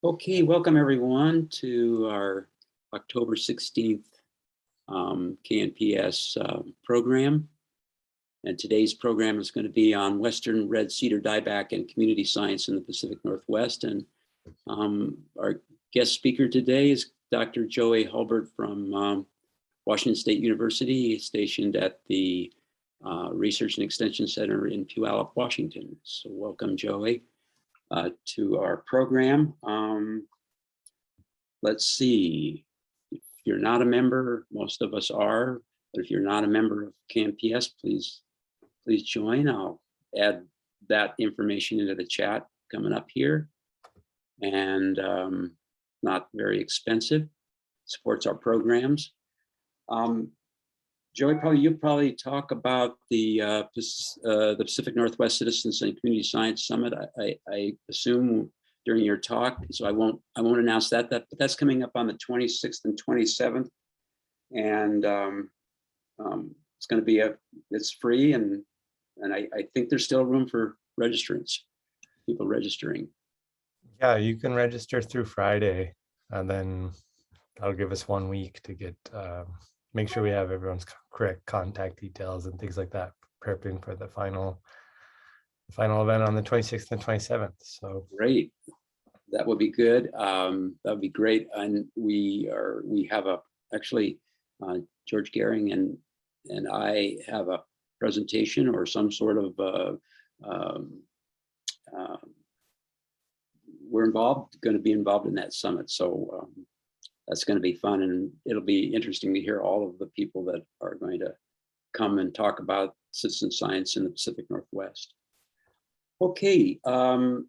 Okay, welcome everyone to our October 16th KNPS program. And today's program is going to be on Western Red Cedar dieback and community science in the Pacific Northwest. And our guest speaker today is Dr. Joey Hulbert from Washington State University, stationed at the Research and Extension Center in Puyallup, Washington. So welcome, Joey, to our program. Let's see, if you're not a member, most of us are, but if you're not a member of KNPS, please join. I'll add that information into the chat coming up here. And not very expensive, supports our programs. Joey, you'll probably talk about the Pacific Northwest Citizens and Community Science Summit. I assume during your talk, so I won't announce that, but that's coming up on the 26th and 27th, and it's going to be it's free, and I think there's still room for registrants, people registering. Yeah, you can register through Friday, and then that'll give us 1 week to get make sure we have everyone's correct contact details and things like that, prepping for the final event on the 26th and 27th. So great, that would be good. That would be great. And we have actually George Gehring and I have a presentation or some sort of we're going to be involved in that summit. So that's going to be fun, and it'll be interesting to hear all of the people that are going to come and talk about citizen science in the Pacific Northwest. Okay, and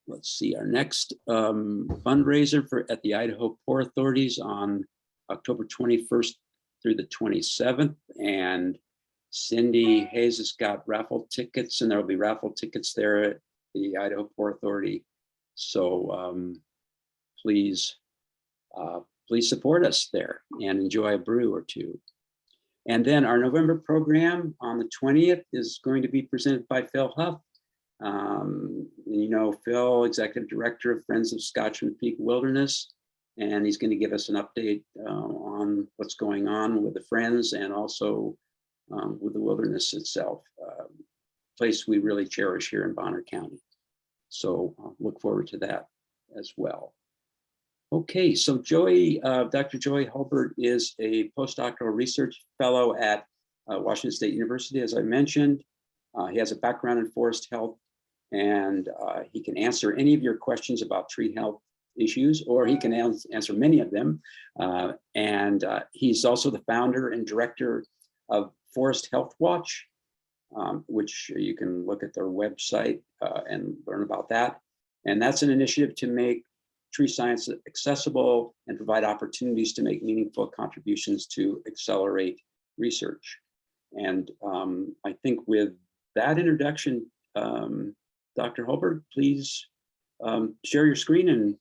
let's see, our next fundraiser at the Idaho Port Authorities on October 21st through the 27th, and Cindy Hayes has got raffle tickets, and there'll be raffle tickets there at the Idaho Port Authority. So please support us there and enjoy a brew or two. And then our November program on the 20th is going to be presented by Phil Huff. You know Phil, Executive Director of Friends of Scotchman Peak Wilderness, and he's going to give us an update on what's going on with the Friends and also with the wilderness itself, place we really cherish here in Bonner County. So look forward to that as well. Okay, so Dr. Joey Hulbert is a postdoctoral research fellow at Washington State University, as I mentioned. He has a background in forest health, and he can answer any of your questions about tree health issues, or he can answer many of them. And he's also the founder and director of Forest Health Watch, which you can look at their website and learn about that. And that's an initiative to make tree science accessible and provide opportunities to make meaningful contributions to accelerate research. And I think with that introduction, Dr. Hulbert, please share your screen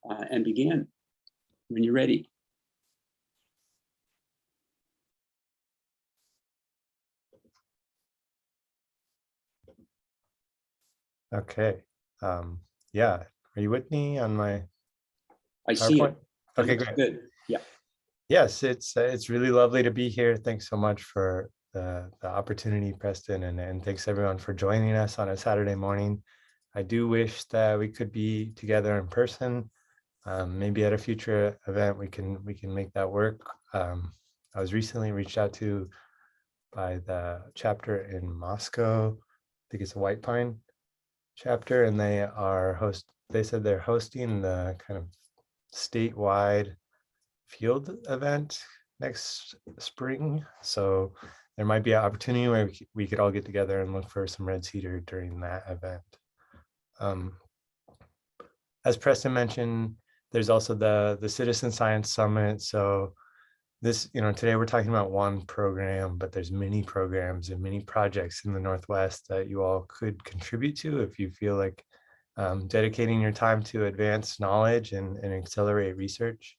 and begin when you're ready. okay, yeah. Are you with me on my I see it. Okay, great. Good. Yeah. Yes, it's really lovely to be here. Thanks so much for the opportunity, Preston, and thanks everyone for joining us on a Saturday morning. I do wish that we could be together in person. Maybe at a future event we can make that work. I was recently reached out to by the chapter in Moscow. I think it's a White Pine chapter, and they said they're hosting the kind of statewide field event next spring. So there might be an opportunity where we could all get together and look for some red cedar during that event. As Preston mentioned, there's also the Citizen Science Summit. So this, today we're talking about one program, but there's many programs and many projects in the Northwest that you all could contribute to if you feel like dedicating your time to advance knowledge and accelerate research.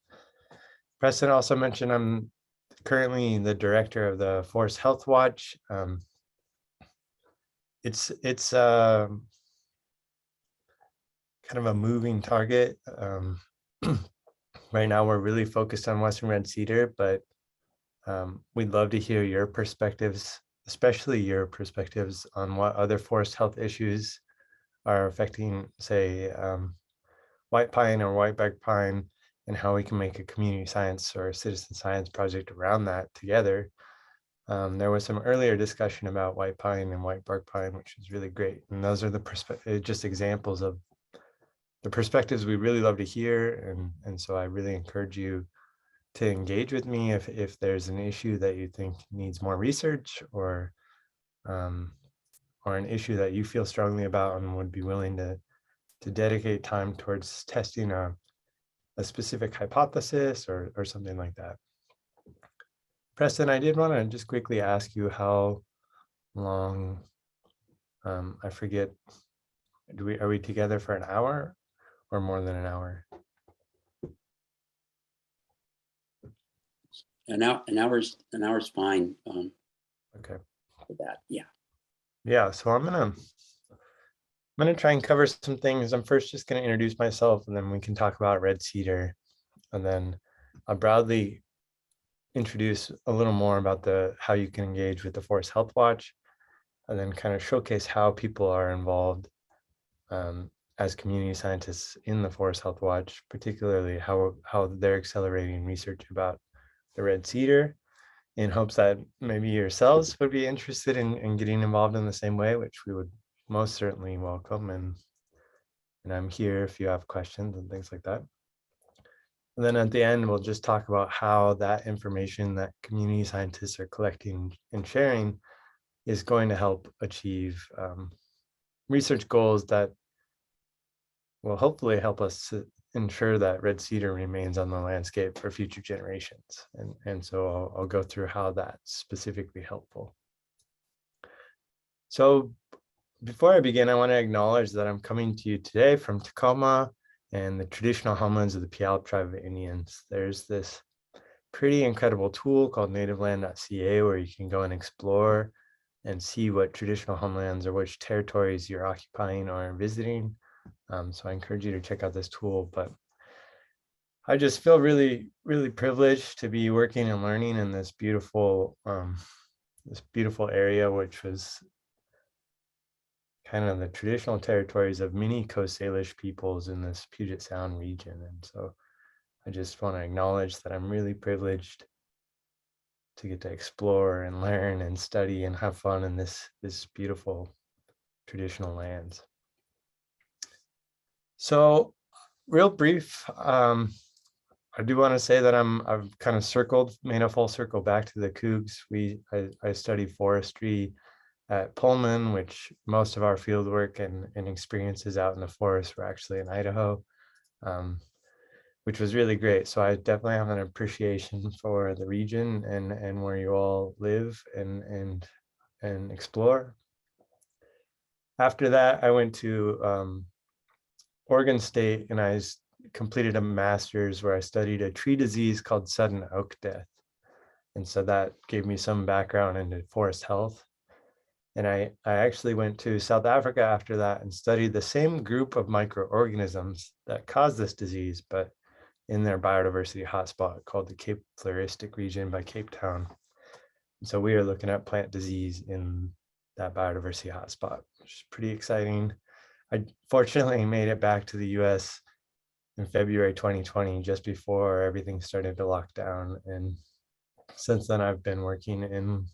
Preston also mentioned I'm currently the director of the Forest Health Watch. It's kind of a moving target. Right now, we're really focused on Western Red Cedar, but we'd love to hear your perspectives, especially your perspectives on what other forest health issues are affecting, say, white pine or whiteback pine, and how we can make a community science or a citizen science project around that together. There was some earlier discussion about white pine and white bark pine, which was really great. And those are the just examples of the perspectives we really love to hear. And so I really encourage you to engage with me if there's an issue that you think needs more research, or an issue that you feel strongly about and would be willing to dedicate time towards testing a specific hypothesis or something like that. Preston, I did want to just quickly ask you how long, I forget, are we together for an hour or more than an hour? An hour's fine. Okay. For that, yeah. Yeah, so I'm gonna try and cover some things. I'm first just gonna introduce myself, and then we can talk about Red Cedar, and then I'll broadly introduce a little more about how you can engage with the Forest Health Watch, and then kind of showcase how people are involved as community scientists in the Forest Health Watch, particularly how they're accelerating research about the Red Cedar, in hopes that maybe yourselves would be interested in getting involved in the same way, which we would most certainly welcome. And I'm here if you have questions and things like that. And then at the end, we'll just talk about how that information that community scientists are collecting and sharing is going to help achieve research goals that will hopefully help us to ensure that Red Cedar remains on the landscape for future generations. And so I'll go through how that's specifically helpful. So before I begin, I want to acknowledge that I'm coming to you today from Tacoma and the traditional homelands of the Puyallup tribe of Indians. There's this pretty incredible tool called nativeland.ca where you can go and explore and see what traditional homelands or which territories you're occupying or visiting. So I encourage you to check out this tool. But I just feel really, really privileged to be working and learning in this beautiful area, which was kind of the traditional territories of many Coast Salish peoples in this Puget Sound region. And so I just want to acknowledge that I'm really privileged to get to explore and learn and study and have fun in this beautiful traditional lands. So real brief, I do want to say that I've kind of made a full circle back to the Cougs. I studied forestry at Pullman, which most of our field work and experiences out in the forest were actually in Idaho, which was really great. So I definitely have an appreciation for the region and where you all live and explore. After that, I went to Oregon State, and I completed a master's where I studied a tree disease called sudden oak death. And so that gave me some background into forest health. And I actually went to South Africa after that and studied the same group of microorganisms that cause this disease, but in their biodiversity hotspot called the Cape Floristic region by Cape Town. And so we are looking at plant disease in that biodiversity hotspot, which is pretty exciting. I fortunately made it back to the US in February 2020, just before everything started to lock down. And since then, I've been working in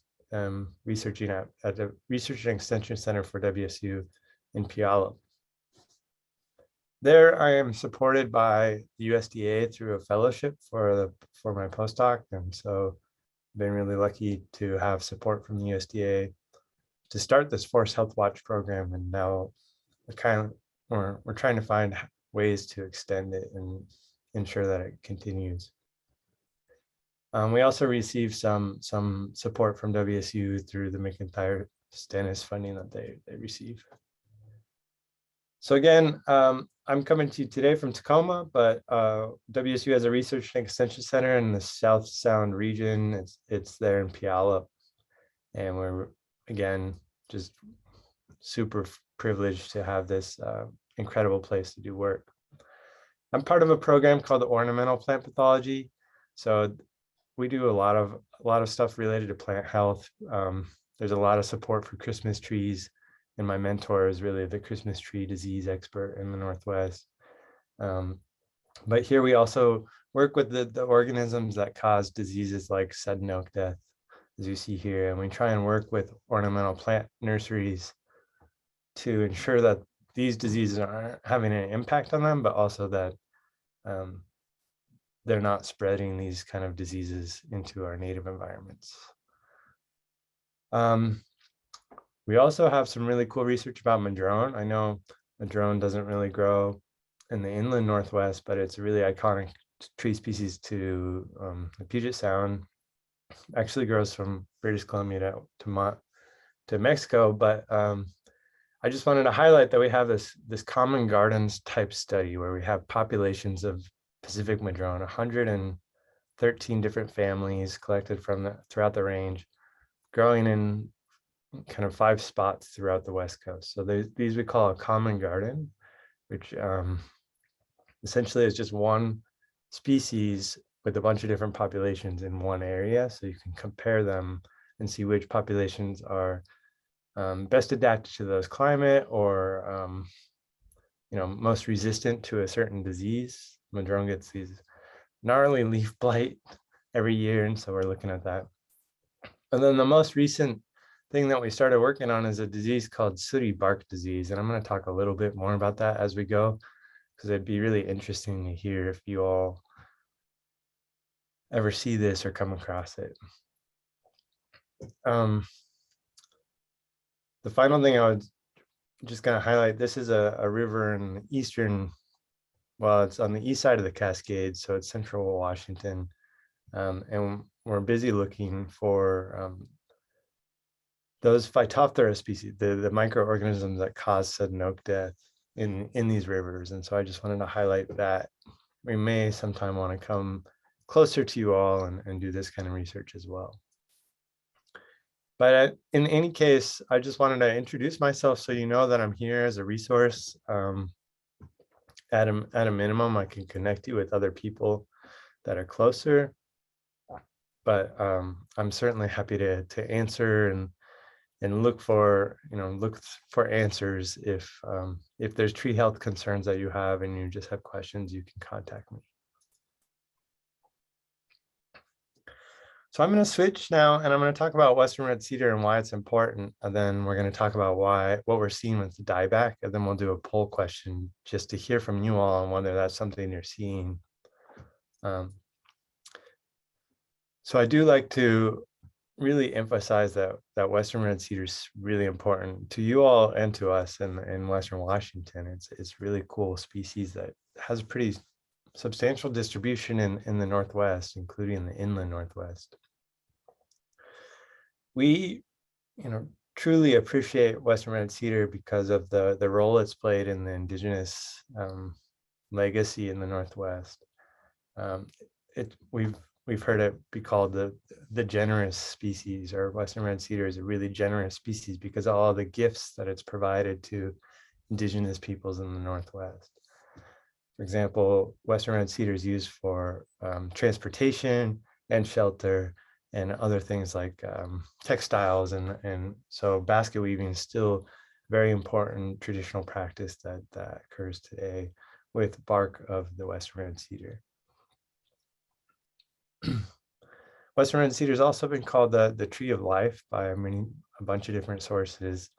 researching at the Research and Extension Center for WSU in Puyallup. There, I am supported by the USDA through a fellowship for my postdoc. And so I've been really lucky to have support from the USDA to start this Forest Health Watch program. And now we're trying to find ways to extend it and ensure that it continues. We also received some support from WSU through the McIntyre Stennis funding that they receive. So again, I'm coming to you today from Tacoma, but WSU has a research and extension center in the South Sound region. It's there in Puyallup, and we're again just super privileged to have this incredible place to do work. I'm part of a program called the Ornamental Plant Pathology. So we do a lot of stuff related to plant health. There's a lot of support for Christmas trees, and my mentor is really the Christmas tree disease expert in the Northwest. But here we also work with the organisms that cause diseases like sudden oak death, as you see here, and we try and work with ornamental plant nurseries to ensure that these diseases aren't having an impact on them, but also that they're not spreading these kind of diseases into our native environments. We also have some really cool research about Madrone. I know Madrone doesn't really grow in the inland Northwest, but it's a really iconic tree species to the Puget Sound. Actually grows from British Columbia to Mexico, but I just wanted to highlight that we have this common gardens type study where we have populations of Pacific Madrone, 113 different families collected from throughout the range, growing in kind of 5 spots throughout the West Coast. So these we call a common garden, which essentially is just one species with a bunch of different populations in one area. So you can compare them and see which populations are best adapted to those climate or most resistant to a certain disease. Madrone gets these gnarly leaf blight every year, and so we're looking at that. And then the most recent thing that we started working on is a disease called sooty bark disease, and I'm going to talk a little bit more about that as we go, because it'd be really interesting to hear if you all ever see this or come across it. The final thing I was just going to highlight, this is a river in the eastern, well, it's on the east side of the Cascades, so it's central Washington, and we're busy looking for those Phytophthora species, the microorganisms that cause sudden oak death in these rivers. And so I just wanted to highlight that we may sometime want to come closer to you all and do this kind of research as well. But in any case, I just wanted to introduce myself so you know that I'm here as a resource. At a minimum, I can connect you with other people that are closer. But I'm certainly happy to answer and look for answers if there's tree health concerns that you have and you just have questions, you can contact me. So I'm going to switch now, and I'm going to talk about Western Red Cedar and why it's important, and then we're going to talk about what we're seeing with the dieback, and then we'll do a poll question just to hear from you all on whether that's something you're seeing. So I do like to really emphasize that Western Red Cedar is really important to you all and to us in Western Washington. It's really cool species that has a pretty substantial distribution in the Northwest, including the inland Northwest. We, truly appreciate Western Red Cedar because of the role it's played in the indigenous legacy in the Northwest. We've heard it be called the generous species, or Western Red Cedar is a really generous species because of all the gifts that it's provided to indigenous peoples in the Northwest. For example, Western Red Cedar is used for transportation and shelter and other things like textiles, and so basket weaving is still very important traditional practice that occurs today with bark of the Western Red Cedar. Western Red Cedar has also been called the tree of life by a bunch of different sources.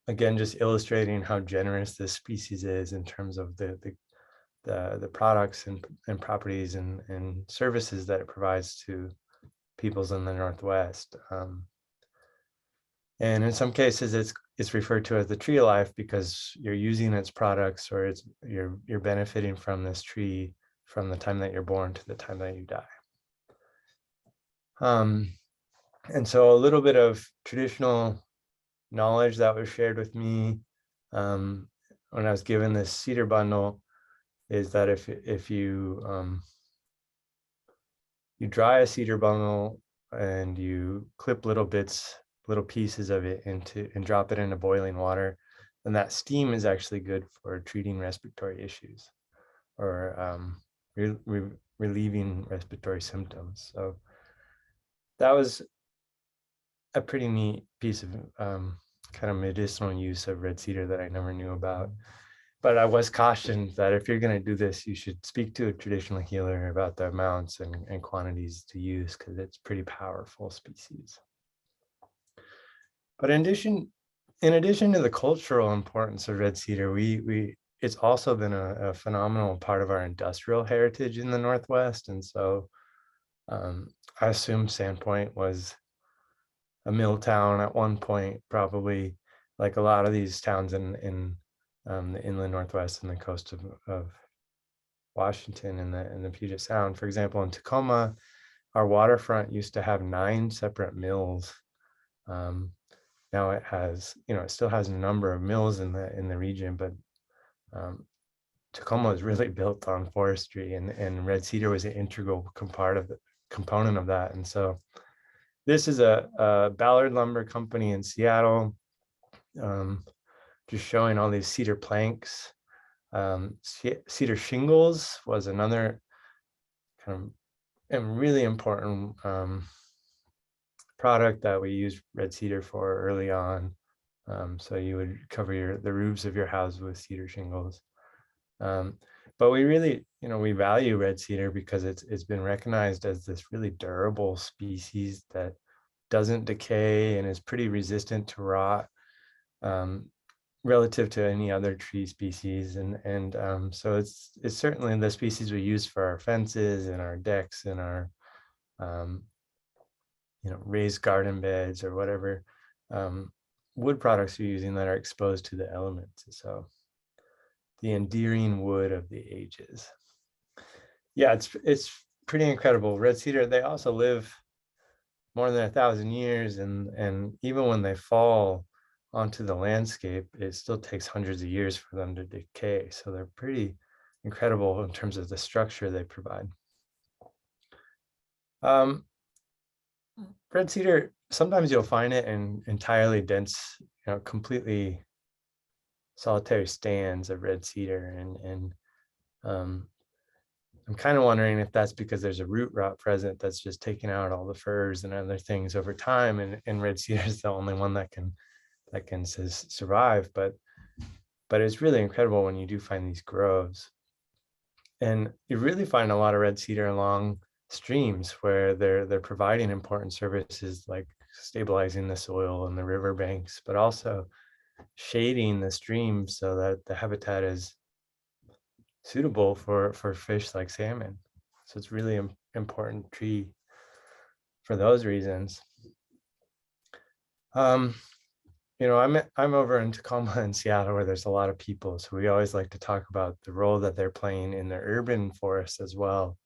Again, just illustrating how generous this species is in terms of the products and properties and services that it provides to peoples in the Northwest. And in some cases, it's referred to as the tree of life because you're using its products, or you're benefiting from this tree from the time that you're born to the time that you die. And so a little bit of traditional knowledge that was shared with me when I was given this cedar bundle is that if you dry a cedar bundle and you clip little pieces of it and drop it into boiling water, and that steam is actually good for treating respiratory issues or relieving respiratory symptoms. So that was a pretty neat piece of kind of medicinal use of red cedar that I never knew about. But I was cautioned that if you're going to do this, you should speak to a traditional healer about the amounts and quantities to use, because it's pretty powerful species. But in addition to the cultural importance of red cedar, it's also been a phenomenal part of our industrial heritage in the Northwest. And so I assume Sandpoint was a mill town at one point, probably, like a lot of these towns in the inland Northwest and the coast of Washington and the Puget Sound. For example, in Tacoma, our waterfront used to have 9 separate mills. Now it has, it still has a number of mills in the region, but Tacoma was really built on forestry, and red cedar was an integral component of that. And so this is a Ballard Lumber Company in Seattle, just showing all these cedar planks. Cedar shingles was another kind of really important product that we used red cedar for early on. So you would cover the roofs of your house with cedar shingles. But we really, we value red cedar because it's been recognized as this really durable species that doesn't decay and is pretty resistant to rot relative to any other tree species. And so it's certainly the species we use for our fences and our decks and our raised garden beds or whatever wood products you're using that are exposed to the elements. So the endearing wood of the ages. Yeah, it's pretty incredible. Red cedar, they also live more than 1,000 years, and even when they fall onto the landscape, it still takes hundreds of years for them to decay. So they're pretty incredible in terms of the structure they provide. Red cedar, sometimes you'll find it in entirely dense, completely solitary stands of red cedar, and I'm kind of wondering if that's because there's a root rot present that's just taking out all the furs and other things over time, and red cedar is the only one that can survive. But it's really incredible when you do find these groves, and you really find a lot of red cedar along streams where they're providing important services like stabilizing the soil and the riverbanks, but also shading the stream so that the habitat is suitable for fish like salmon. So it's really important tree for those reasons. I'm over in Tacoma and Seattle where there's a lot of people, so we always like to talk about the role that they're playing in the urban forest as well.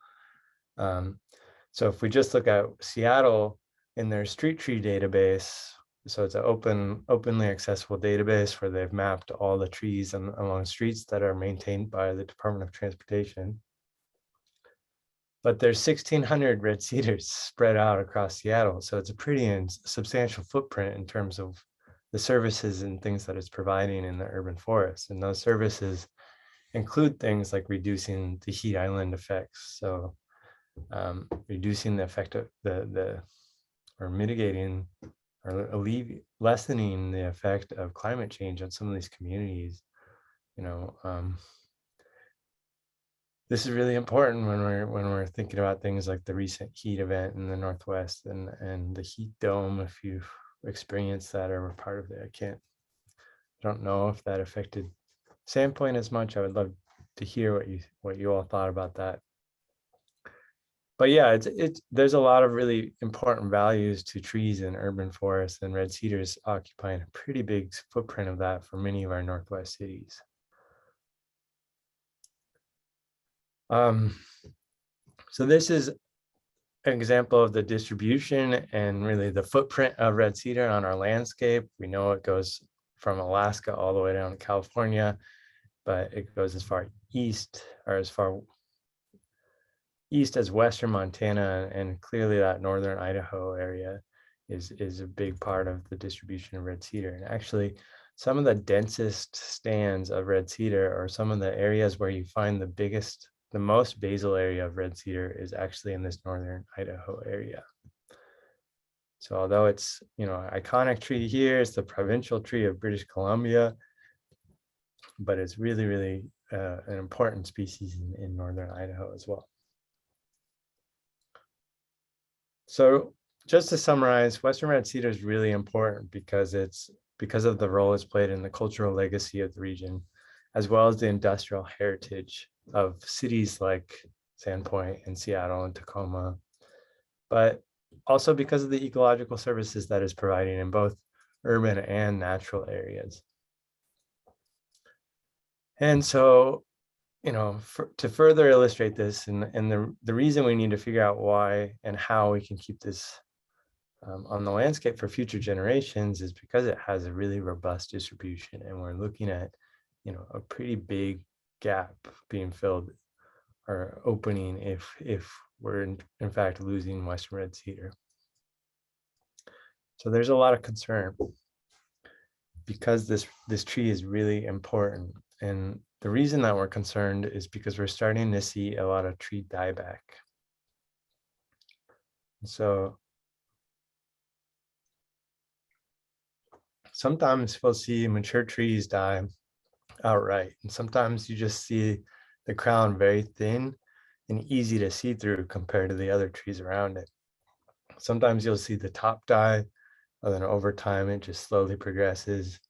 So if we just look at Seattle in their street tree database, so it's an openly accessible database where they've mapped all the trees along streets that are maintained by the Department of Transportation. But there's 1,600 red cedars spread out across Seattle. So it's a pretty substantial footprint in terms of the services and things that it's providing in the urban forest. And those services include things like reducing the heat island effects. So reducing the effect of or mitigating or lessening the effect of climate change on some of these communities. This is really important when we're thinking about things like the recent heat event in the Northwest and the heat dome. If you've experienced that or were part of it, I don't know if that affected Sandpoint as much. I would love to hear what you all thought about that. But yeah, there's a lot of really important values to trees in urban forests, and red cedar is occupying a pretty big footprint of that for many of our Northwest cities. So this is an example of the distribution and really the footprint of red cedar on our landscape. We know it goes from Alaska all the way down to California, but it goes as far east or as far east as western Montana, and clearly that northern Idaho area is a big part of the distribution of red cedar. And actually, some of the densest stands of red cedar, or some of the areas where you find the most basal area of red cedar, is actually in this northern Idaho area. So although it's, iconic tree here, it's the provincial tree of British Columbia, but it's really, really an important species in northern Idaho as well. So just to summarize, Western red cedar is really important because of the role it's played in the cultural legacy of the region, as well as the industrial heritage of cities like Sandpoint and Seattle and Tacoma, but also because of the ecological services that it's providing in both urban and natural areas. And so, to further illustrate this, and the reason we need to figure out why and how we can keep this on the landscape for future generations is because it has a really robust distribution, and we're looking at, a pretty big gap being filled or opening if we're in fact losing Western red cedar. So there's a lot of concern because this tree is really important. And the reason that we're concerned is because we're starting to see a lot of tree dieback. So sometimes we'll see mature trees die outright, and sometimes you just see the crown very thin and easy to see through compared to the other trees around it. Sometimes you'll see the top die, and then over time it just slowly progresses.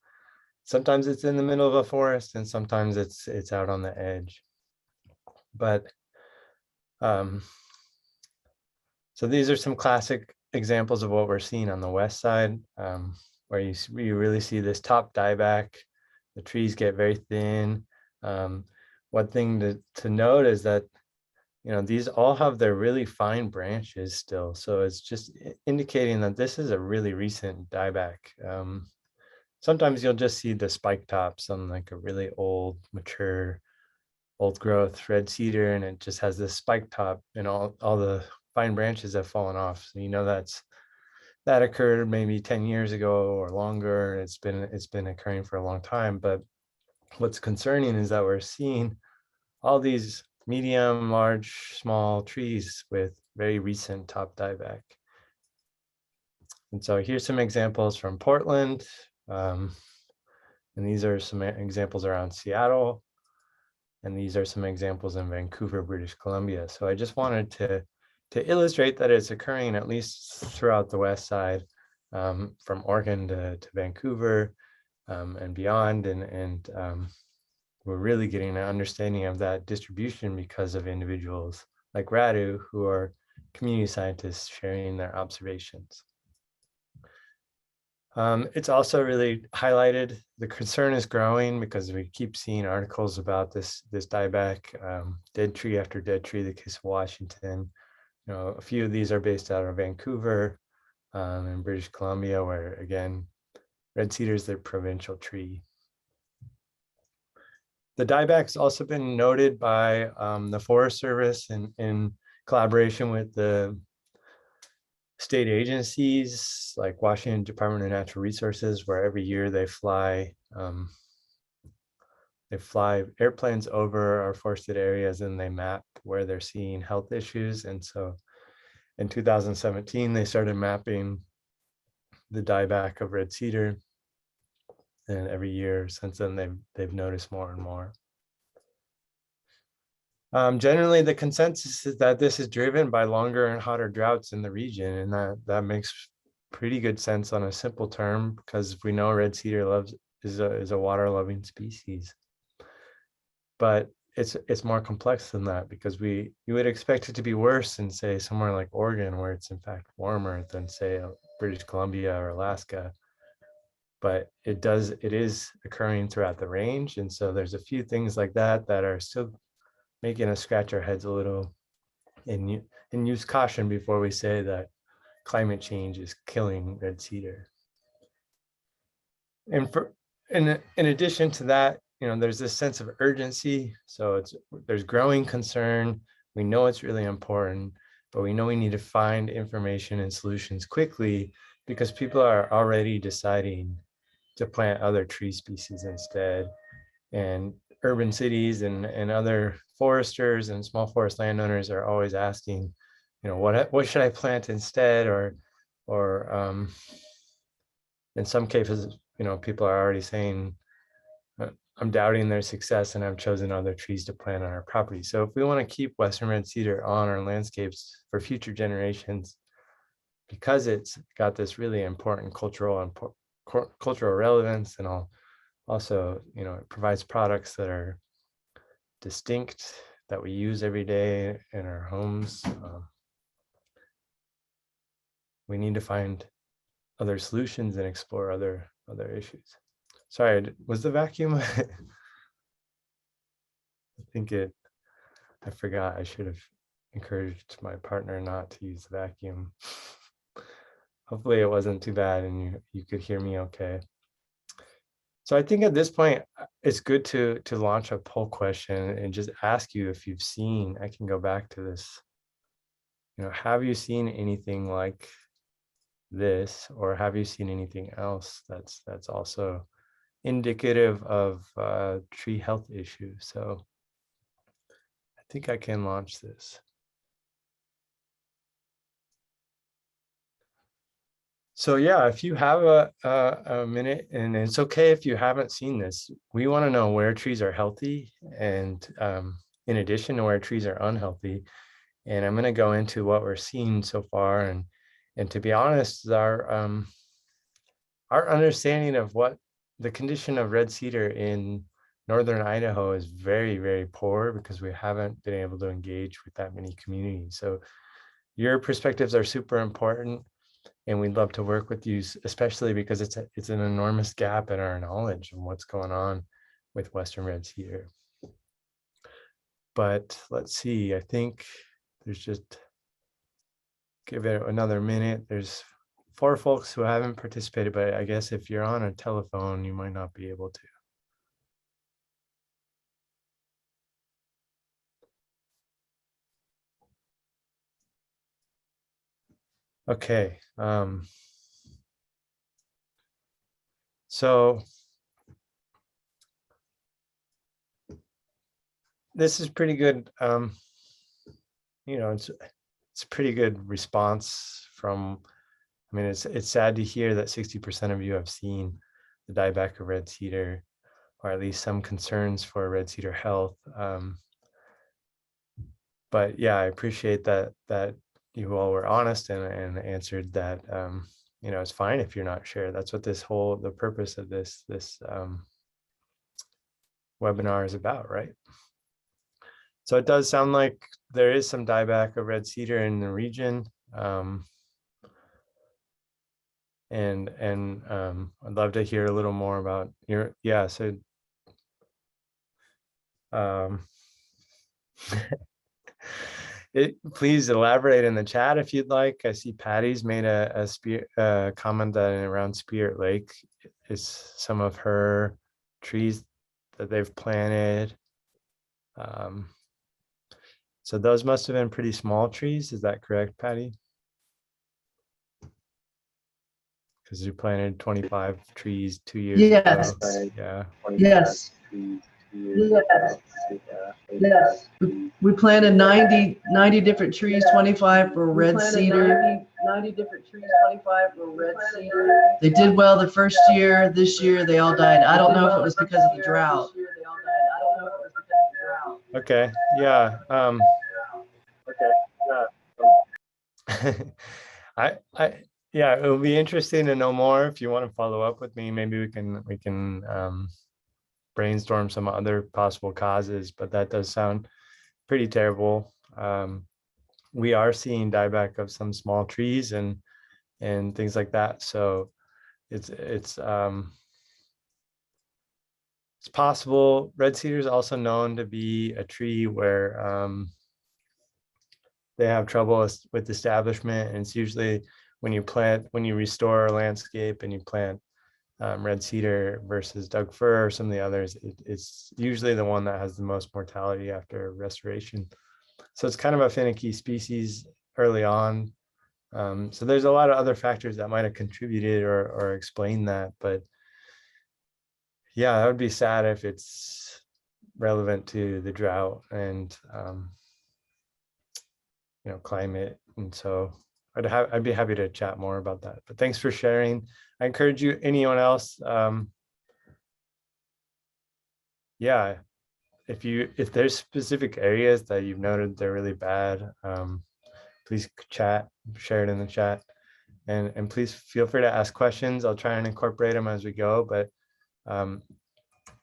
Sometimes it's in the middle of a forest, and sometimes it's out on the edge. But so these are some classic examples of what we're seeing on the west side, where you really see this top dieback. The trees get very thin. One thing to note is that, these all have their really fine branches still. So it's just indicating that this is a really recent dieback. Sometimes you'll just see the spike tops on like a really old, mature, old growth red cedar, and it just has this spike top, and all the fine branches have fallen off. So that occurred maybe 10 years ago or longer. It's been occurring for a long time. But what's concerning is that we're seeing all these medium, large, small trees with very recent top dieback. And so here's some examples from Portland. And these are some examples around Seattle. And these are some examples in Vancouver, British Columbia. So I just wanted to illustrate that it's occurring at least throughout the west side, from Oregon to Vancouver and beyond. And we're really getting an understanding of that distribution because of individuals like Radu, who are community scientists sharing their observations. It's also really highlighted, the concern is growing because we keep seeing articles about this dieback, dead tree after dead tree, the case of Washington. A few of these are based out of Vancouver in British Columbia, where again, red cedar is their provincial tree. The dieback's also been noted by the Forest Service in collaboration with the state agencies like Washington Department of Natural Resources, where every year they fly airplanes over our forested areas, and they map where they're seeing health issues. And so in 2017, they started mapping the dieback of red cedar. And every year since then, they've noticed more and more. Generally, the consensus is that this is driven by longer and hotter droughts in the region, and that makes pretty good sense on a simple term, because we know red cedar is a water-loving species. But it's more complex than that, because you would expect it to be worse in, say, somewhere like Oregon, where it's in fact warmer than, say, British Columbia or Alaska. But it is occurring throughout the range, and so there's a few things like that are still making us scratch our heads a little and use caution before we say that climate change is killing red cedar. And in addition to that, there's this sense of urgency. So there's growing concern. We know it's really important, but we know we need to find information and solutions quickly, because people are already deciding to plant other tree species instead. And urban cities and other foresters and small forest landowners are always asking, what should I plant instead? Or in some cases, people are already saying, I'm doubting their success and I've chosen other trees to plant on our property. So if we want to keep Western red cedar on our landscapes for future generations, because it's got this really important cultural relevance, and also, it provides products that are distinct that we use every day in our homes. We need to find other solutions and explore other issues. Sorry, was the vacuum? I forgot. I should have encouraged my partner not to use the vacuum. Hopefully it wasn't too bad and you could hear me okay. So I think at this point, it's good to launch a poll question and just ask you if you've seen, I can go back to this, have you seen anything like this, or have you seen anything else that's also indicative of tree health issues? So I think I can launch this. So yeah, if you have a minute, and it's okay if you haven't seen this, we want to know where trees are healthy, and in addition to where trees are unhealthy. And I'm going to go into what we're seeing so far. And to be honest, our understanding of what the condition of red cedar in northern Idaho is very, very poor, because we haven't been able to engage with that many communities. So your perspectives are super important, and we'd love to work with you, especially because it's an enormous gap in our knowledge of what's going on with Western red cedar. But let's see, I think there's just, give it another minute. There's 4 folks who haven't participated, but I guess if you're on a telephone, you might not be able to. Okay. So this is pretty good. It's a pretty good response from, it's sad to hear that 60% of you have seen the dieback of red cedar, or at least some concerns for red cedar health. But yeah, I appreciate that you all were honest and answered that, it's fine if you're not sure. That's what the purpose of this webinar is about, right? So it does sound like there is some dieback of red cedar in the region. And I'd love to hear a little more about so please elaborate in the chat if you'd like. I see Patty's made a comment that around Spirit Lake is some of her trees that they've planted. So those must have been pretty small trees. Is that correct, Patty? Because you planted 25 trees 2 years Yes. ago. Yeah. Yes. Yes. We planted 90 different trees, 25 for red cedar. 90 different trees, 25 for red cedar. They did well the first year. This year they all died. I don't know if it was because of the drought. Okay. Yeah. Yeah, it will be interesting to know more. If you want to follow up with me, maybe we can brainstorm some other possible causes, but that does sound pretty terrible. We are seeing dieback of some small trees and things like that. So it's possible. Red cedar is also known to be a tree where they have trouble with establishment, and it's usually when you restore a landscape and you plant red cedar versus Doug fir or some of the others, it's usually the one that has the most mortality after restoration. So it's kind of a finicky species early on. So there's a lot of other factors that might have contributed or explained that, but yeah, that would be sad if it's relevant to the drought and climate. And so I'd be happy to chat more about that. But thanks for sharing. I encourage you, anyone else, yeah, if there's specific areas that you've noted they're really bad, please share it in the chat, and please feel free to ask questions. I'll try and incorporate them as we go, but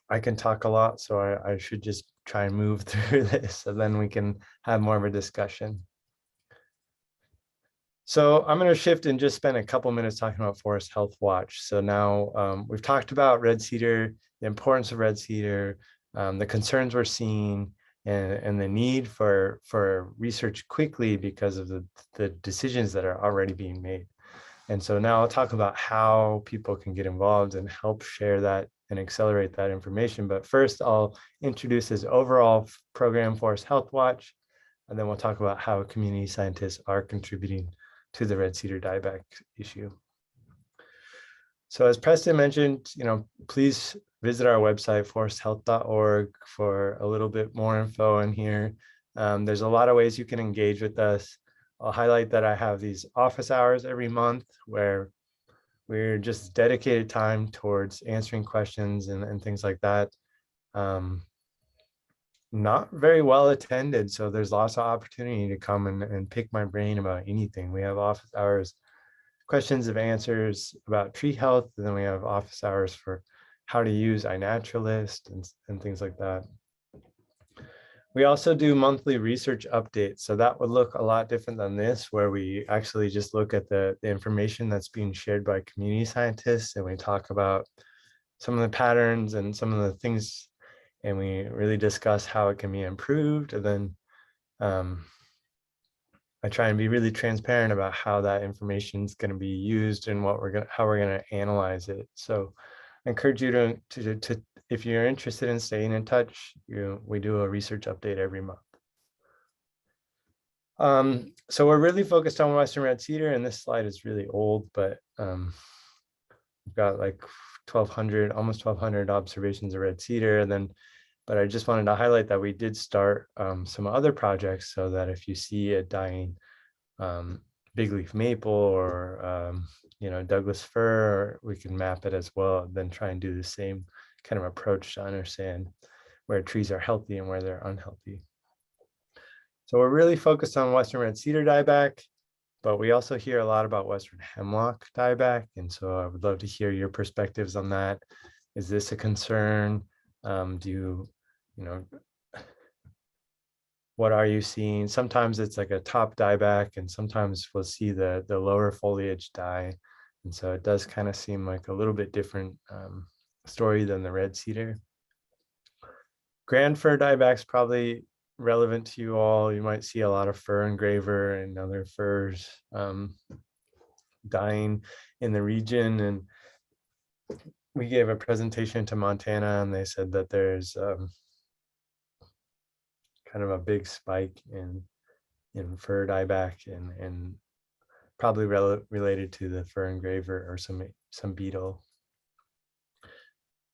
I can talk a lot, so I should just try and move through this, so then we can have more of a discussion. So I'm going to shift and just spend a couple minutes talking about Forest Health Watch. So now we've talked about red cedar, the importance of red cedar, the concerns we're seeing, and the need for research quickly because of the decisions that are already being made. And so now I'll talk about how people can get involved and help share that and accelerate that information. But first, I'll introduce this overall program, Forest Health Watch, and then we'll talk about how community scientists are contributing to the red cedar dieback issue. So as Preston mentioned, please visit our website, foresthealth.org, for a little bit more info in here. There's a lot of ways you can engage with us. I'll highlight that I have these office hours every month where we're just dedicated time towards answering questions and things like that. Not very well attended, so there's lots of opportunity to come and pick my brain about anything. We have office hours, questions and answers about tree health, and then we have office hours for how to use iNaturalist and things like that. We also do monthly research updates, so that would look a lot different than this, where we actually just look at the information that's being shared by community scientists, and we talk about some of the patterns and some of the things, and we really discuss how it can be improved. And then I try and be really transparent about how that information is going to be used and how we're going to analyze it. So I encourage you to if you're interested in staying in touch, we do a research update every month. So we're really focused on Western red cedar, and this slide is really old, but we've got like 1,200, almost 1,200 observations of red cedar. But I just wanted to highlight that we did start some other projects, so that if you see a dying big leaf maple or Douglas fir, we can map it as well, then try and do the same kind of approach to understand where trees are healthy and where they're unhealthy. So we're really focused on Western red cedar dieback, but we also hear a lot about Western hemlock dieback, and so I would love to hear your perspectives on that. Is this a concern? What are you seeing? Sometimes it's like a top dieback, and sometimes we'll see the lower foliage die. And so it does kind of seem like a little bit different story than the red cedar. Grand fir dieback's probably relevant to you all. You might see a lot of fir engraver and other firs dying in the region. And we gave a presentation to Montana, and they said that there's kind of a big spike in fir dieback and probably related to the fir engraver or some beetle.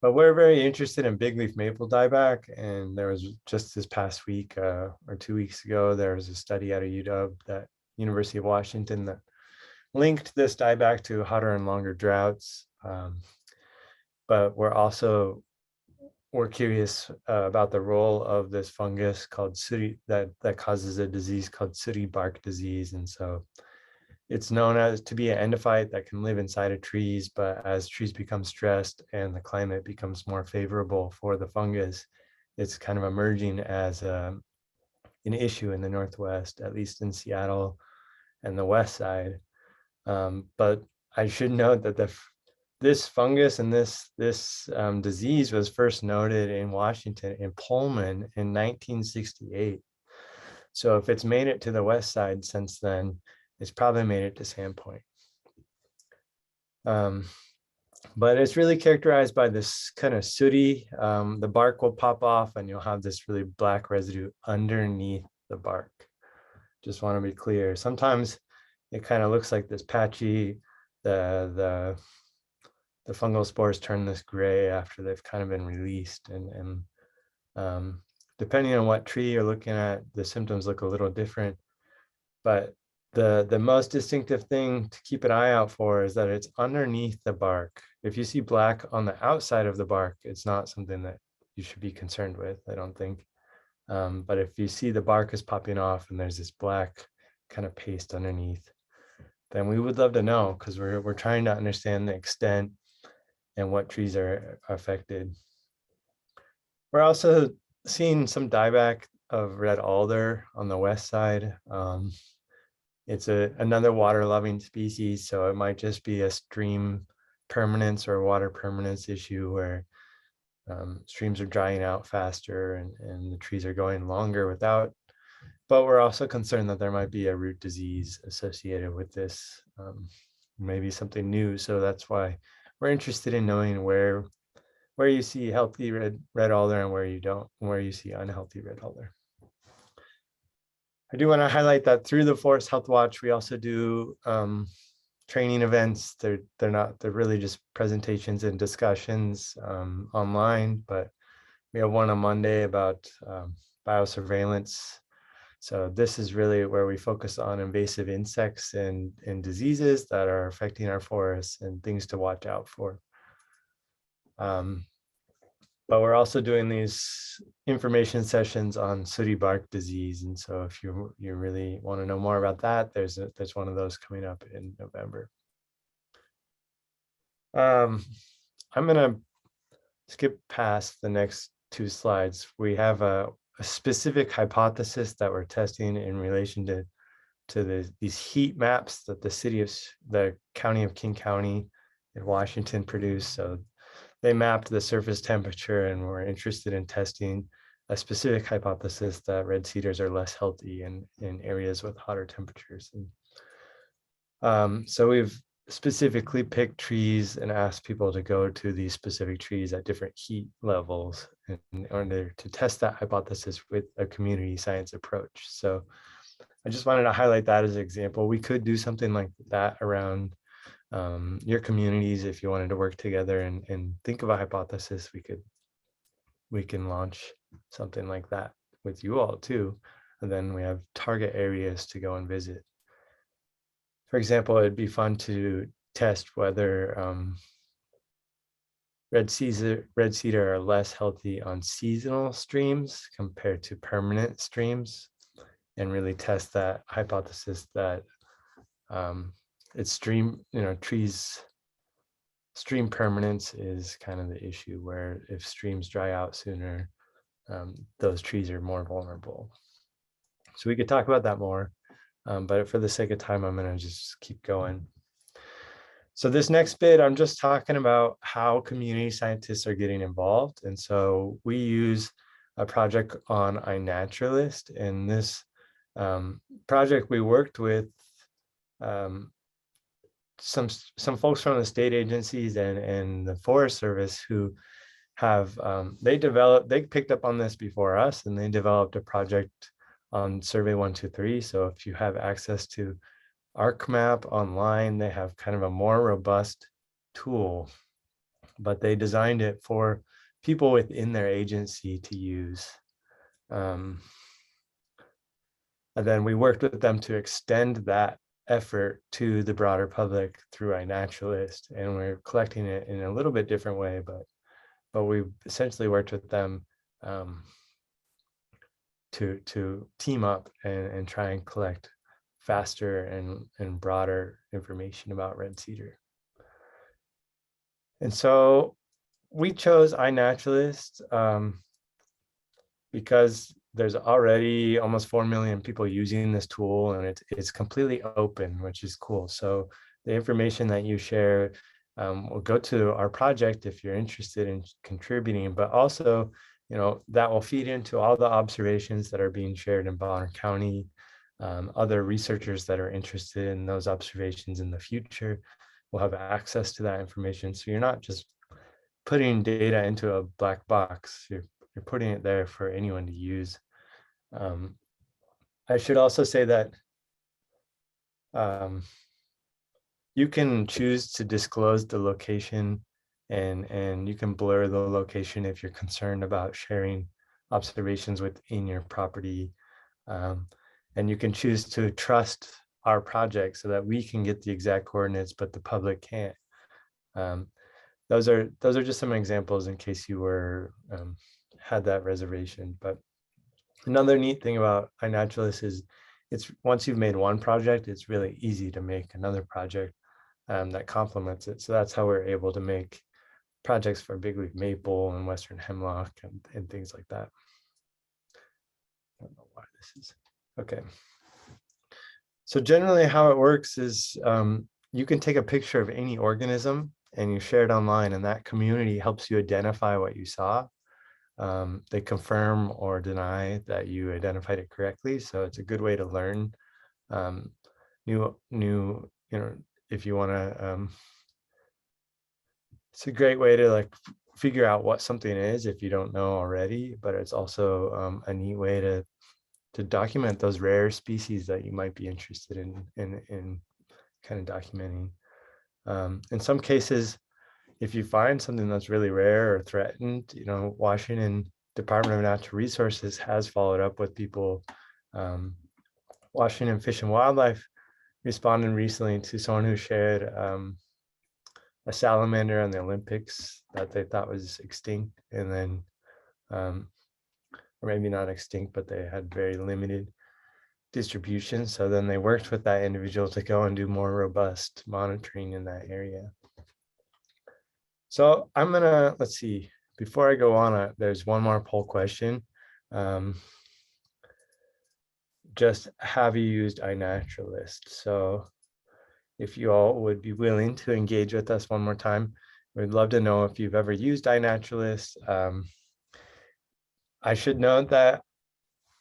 But we're very interested in big leaf maple dieback, and there was just this past week or 2 weeks ago, there was a study out of UW, that University of Washington, that linked this dieback to hotter and longer droughts. But we're curious about the role of this fungus called sooty that causes a disease called sooty bark disease. And so it's known to be an endophyte that can live inside of trees, but as trees become stressed and the climate becomes more favorable for the fungus, it's kind of emerging as an issue in the Northwest, at least in Seattle and the West side. But I should note that this fungus and this disease was first noted in Washington in Pullman in 1968. So if it's made it to the West side since then, it's probably made it to Sandpoint. But it's really characterized by this kind of sooty, the bark will pop off and you'll have this really black residue underneath the bark. Just want to be clear. Sometimes it kind of looks like this patchy, the the fungal spores turn this gray after they've kind of been released. And depending on what tree you're looking at, the symptoms look a little different. But the most distinctive thing to keep an eye out for is that it's underneath the bark. If you see black on the outside of the bark, it's not something that you should be concerned with, I don't think. But if you see the bark is popping off and there's this black kind of paste underneath, then we would love to know, because we're trying to understand the extent and what trees are affected. We're also seeing some dieback of red alder on the west side. It's another water-loving species, so it might just be a stream permanence or water permanence issue where streams are drying out faster and the trees are going longer without. But we're also concerned that there might be a root disease associated with this, maybe something new. So that's why we're interested in knowing where you see healthy red alder and where you don't, and where you see unhealthy red alder. I do want to highlight that through the Forest Health Watch, we also do training events. They're really just presentations and discussions online, but we have one on Monday about biosurveillance. So this is really where we focus on invasive insects and diseases that are affecting our forests and things to watch out for. But we're also doing these information sessions on sooty bark disease. And so if you really want to know more about that, there's one of those coming up in November. I'm going to skip past the next two slides. We have a specific hypothesis that we're testing in relation to these heat maps that the county of King County in Washington produced. So they mapped the surface temperature, and we're interested in testing a specific hypothesis that red cedars are less healthy in areas with hotter temperatures. And so we've specifically picked trees and asked people to go to these specific trees at different heat levels in order to test that hypothesis with a community science approach. So I just wanted to highlight that as an example. We could do something like that around your communities. If you wanted to work together and think of a hypothesis, we can launch something like that with you all too. And then we have target areas to go and visit. For example, it'd be fun to test whether red cedar are less healthy on seasonal streams compared to permanent streams, and really test that hypothesis that it's stream permanence is kind of the issue, where if streams dry out sooner, those trees are more vulnerable. So we could talk about that more, but for the sake of time, I'm going to just keep going. So this next bit, I'm just talking about how community scientists are getting involved. And so we use a project on iNaturalist. In this project, we worked with some folks from the state agencies and the Forest Service who have they picked up on this before us, and they developed a project on Survey 123. So if you have access to ArcMap online, they have kind of a more robust tool, but they designed it for people within their agency to use. And then we worked with them to extend that effort to the broader public through iNaturalist, and we're collecting it in a little bit different way, but we essentially worked with them to team up and try and collect faster and broader information about red cedar. And so we chose iNaturalist because there's already almost 4 million people using this tool, and it's completely open, which is cool. So the information that you share will go to our project if you're interested in contributing, but also, that will feed into all the observations that are being shared in Bonner County. Other researchers that are interested in those observations in the future will have access to that information. So you're not just putting data into a black box, you're putting it there for anyone to use. I should also say that you can choose to disclose the location and you can blur the location if you're concerned about sharing observations within your property. And you can choose to trust our project so that we can get the exact coordinates, but the public can't. Those are just some examples in case you were had that reservation. But another neat thing about iNaturalist is it's once you've made one project, it's really easy to make another project that complements it. So that's how we're able to make projects for bigleaf maple and western hemlock and things like that. I don't know why this is okay. So generally how it works is you can take a picture of any organism and you share it online, and that community helps you identify what you saw. They confirm or deny that you identified it correctly. So it's a good way to learn new, if you want to, it's a great way to like figure out what something is if you don't know already, but it's also a neat way to document those rare species that you might be interested in kind of documenting. In some cases, if you find something that's really rare or threatened, Washington Department of Natural Resources has followed up with people. Washington Fish and Wildlife responded recently to someone who shared a salamander on the Olympics that they thought was extinct, and then, or maybe not extinct, but they had very limited distribution. So then they worked with that individual to go and do more robust monitoring in that area. So I'm gonna, let's see, before I go on, there's one more poll question. Just have you used iNaturalist? So if you all would be willing to engage with us one more time, we'd love to know if you've ever used iNaturalist. I should note that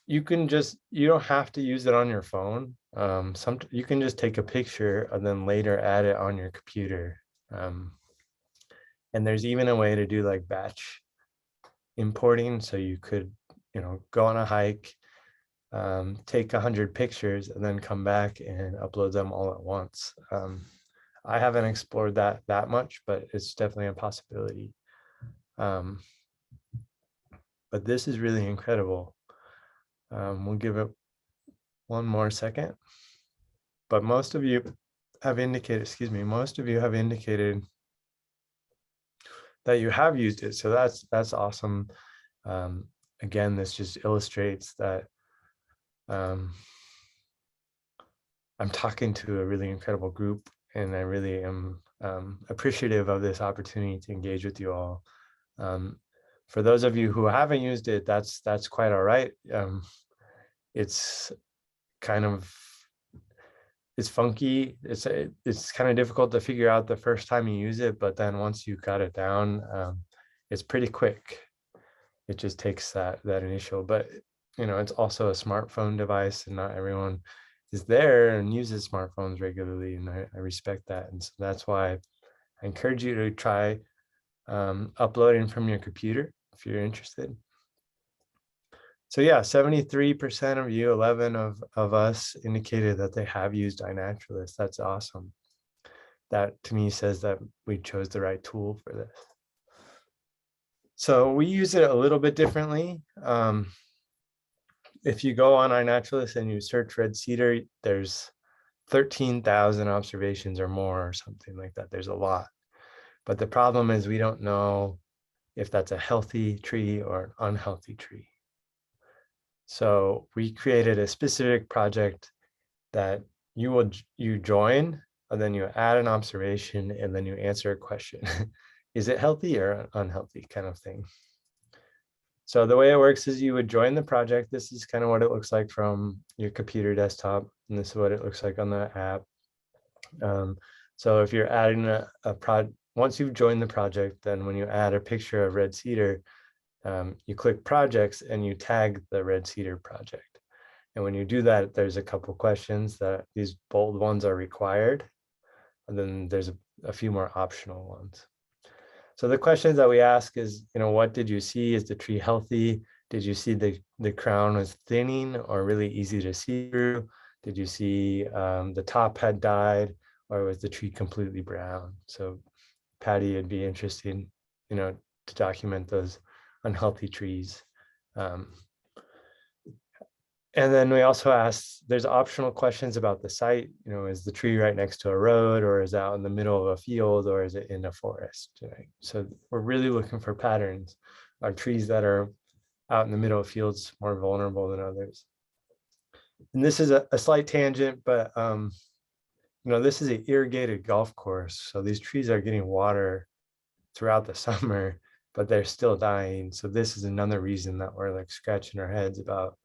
you don't have to use it on your phone. You can just take a picture and then later add it on your computer. And there's even a way to do like batch importing. So you could, go on a hike, take 100 pictures and then come back and upload them all at once. I haven't explored that much, but it's definitely a possibility. But this is really incredible. We'll give it one more second. But most of you have indicated that you have used it. So that's awesome. Again, this just illustrates that I'm talking to a really incredible group, and I really am appreciative of this opportunity to engage with you all. For those of you who haven't used it, that's quite all right. It's funky. It's kind of difficult to figure out the first time you use it, but then once you got it down, it's pretty quick. It just takes that initial, but it's also a smartphone device, and not everyone is there and uses smartphones regularly, and I respect that. And so that's why I encourage you to try uploading from your computer if you're interested. So yeah, 73% of you, 11 of us indicated that they have used iNaturalist. That's awesome. That to me says that we chose the right tool for this. So we use it a little bit differently. If you go on iNaturalist and you search Red Cedar, there's 13,000 observations or more or something like that. There's a lot. But the problem is we don't know if that's a healthy tree or an unhealthy tree. So we created a specific project that you join, and then you add an observation, and then you answer a question. Is it healthy or unhealthy, kind of thing? So the way it works is you would join the project. This is kind of what it looks like from your computer desktop, and this is what it looks like on the app. So if you're adding a project, once you've joined the project, then when you add a picture of Red Cedar, you click projects and you tag the Red Cedar project. And when you do that, there's a couple questions that these bold ones are required. And then there's a few more optional ones. So the questions that we ask is, what did you see? Is the tree healthy? Did you see the crown was thinning or really easy to see through? Did you see the top had died, or was the tree completely brown? So Patty, it'd be interesting, to document those unhealthy trees. And then we also asked, there's optional questions about the site. Is the tree right next to a road, or is it out in the middle of a field, or is it in a forest? Right? So we're really looking for patterns. Are trees that are out in the middle of fields more vulnerable than others? And this is a slight tangent, but this is an irrigated golf course. So these trees are getting water throughout the summer, but they're still dying. So this is another reason that we're like scratching our heads about,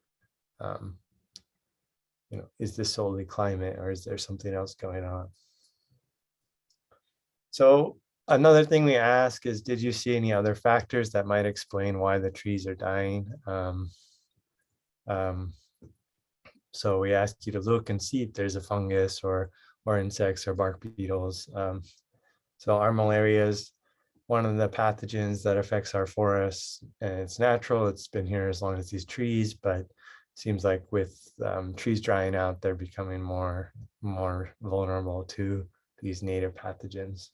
is this solely climate, or is there something else going on? So another thing we ask is, did you see any other factors that might explain why the trees are dying? So we ask you to look and see if there's a fungus or insects or bark beetles. So armillaria is one of the pathogens that affects our forests, and it's natural. It's been here as long as these trees, but it seems like with trees drying out, they're becoming more vulnerable to these native pathogens.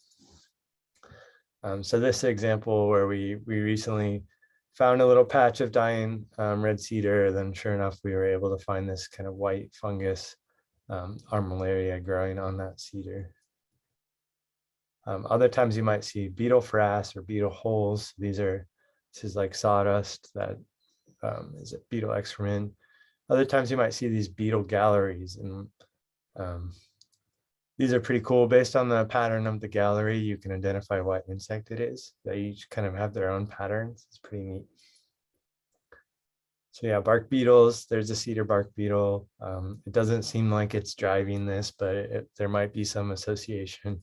So this example where we recently found a little patch of dying red cedar, then sure enough, we were able to find this kind of white fungus, armillaria, growing on that cedar. Other times you might see beetle frass or beetle holes. This is like sawdust that is a beetle excrement. Other times you might see these beetle galleries, and these are pretty cool. Based on the pattern of the gallery, you can identify what insect it is. They each kind of have their own patterns. It's pretty neat. So yeah, bark beetles, there's a cedar bark beetle. It doesn't seem like it's driving this, but there might be some association.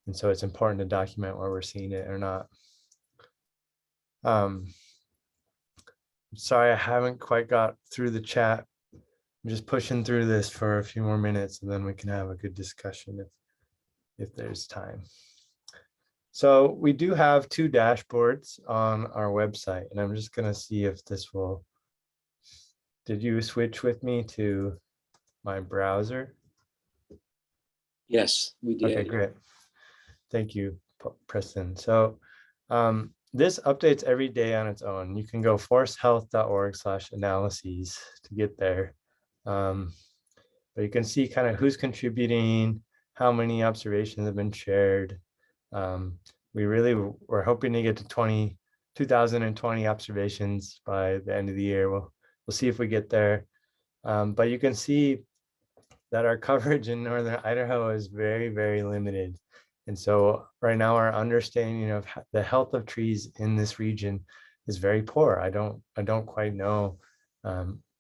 And so it's important to document where we're seeing it or not. Sorry, I haven't quite got through the chat. I'm just pushing through this for a few more minutes, and then we can have a good discussion if there's time. So we do have 2 dashboards on our website, and I'm just gonna see if this will, did you switch with me to my browser? Yes, we did. Okay, great. Thank you, Preston. So this updates every day on its own. You can go foresthealth.org/analyses to get there. But you can see kind of who's contributing, how many observations have been shared. We're hoping to get to 2,020 observations by the end of the year. We'll see if we get there. But you can see that our coverage in northern Idaho is very, very limited. And so right now our understanding of the health of trees in this region is very poor. I don't quite know,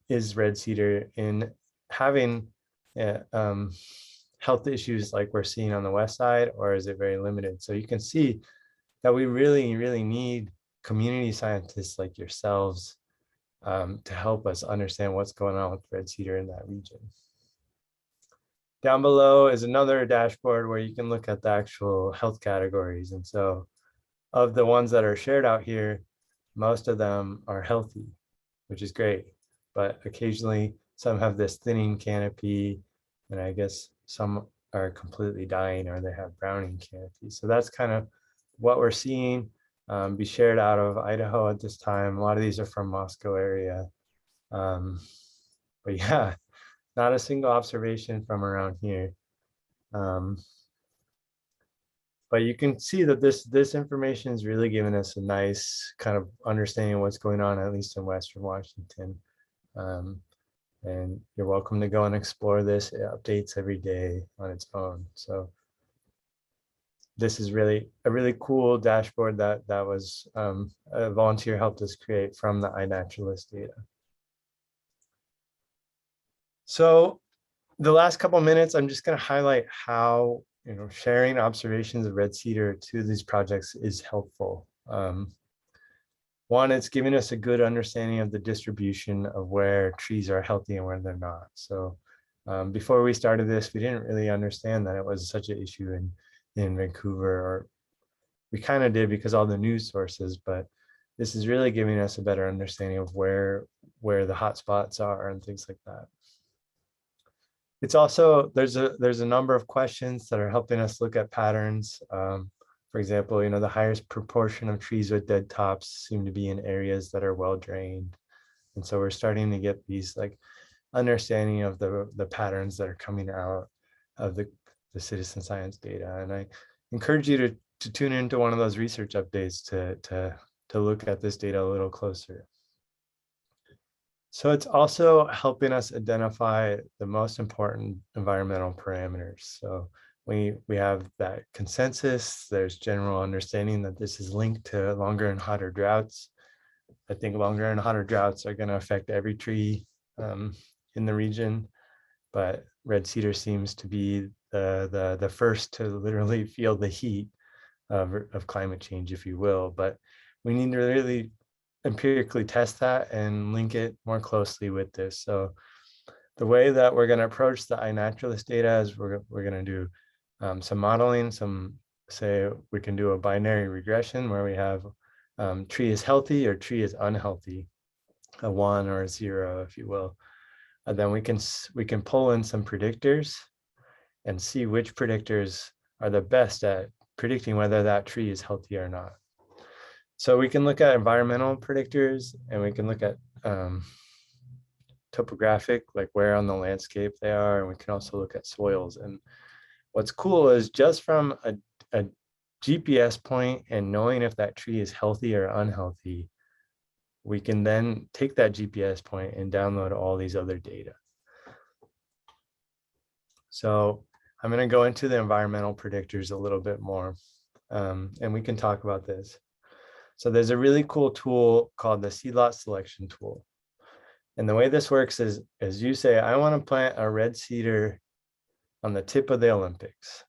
is red cedar in having health issues like we're seeing on the west side, or is it very limited? So you can see that we really, really need community scientists like yourselves to help us understand what's going on with red cedar in that region. Down below is another dashboard where you can look at the actual health categories. And so of the ones that are shared out here, most of them are healthy, which is great. But occasionally some have this thinning canopy, and I guess some are completely dying, or they have browning canopy. So that's kind of what we're seeing be shared out of Idaho at this time. A lot of these are from Moscow area. But yeah, not a single observation from around here. But you can see that this information is really giving us a nice kind of understanding of what's going on, at least in Western Washington. And you're welcome to go and explore this. It updates every day on its own. So this is really a really cool dashboard that was a volunteer helped us create from the iNaturalist data. So the last couple of minutes, I'm just going to highlight how sharing observations of red cedar to these projects is helpful. One, it's giving us a good understanding of the distribution of where trees are healthy and where they're not. So before we started this, we didn't really understand that it was such an issue in Vancouver, or we kind of did because all the news sources, but this is really giving us a better understanding of where the hot spots are and things like that. It's also, there's a number of questions that are helping us look at patterns For example, the highest proportion of trees with dead tops seem to be in areas that are well drained. And so we're starting to get these like understanding of the patterns that are coming out of the citizen science data. And I encourage you to tune into one of those research updates to look at this data a little closer. So it's also helping us identify the most important environmental parameters. So we have that consensus. There's general understanding that this is linked to longer and hotter droughts. I think longer and hotter droughts are going to affect every tree in the region, but red cedar seems to be the first to literally feel the heat of climate change, if you will. But we need to really empirically test that and link it more closely with this. So the way that we're going to approach the iNaturalist data is we're going to do some modeling, say we can do a binary regression where we have tree is healthy or tree is unhealthy, a 1 or a 0, if you will. And then we can pull in some predictors and see which predictors are the best at predicting whether that tree is healthy or not. So we can look at environmental predictors, and we can look at topographic, like where on the landscape they are, and we can also look at soils. And what's cool is just from a GPS point and knowing if that tree is healthy or unhealthy, we can then take that GPS point and download all these other data. So I'm going to go into the environmental predictors a little bit more, and we can talk about this. So there's a really cool tool called the Seedlot selection tool. And the way this works is, as you say, I want to plant a red cedar on the tip of the Olympics.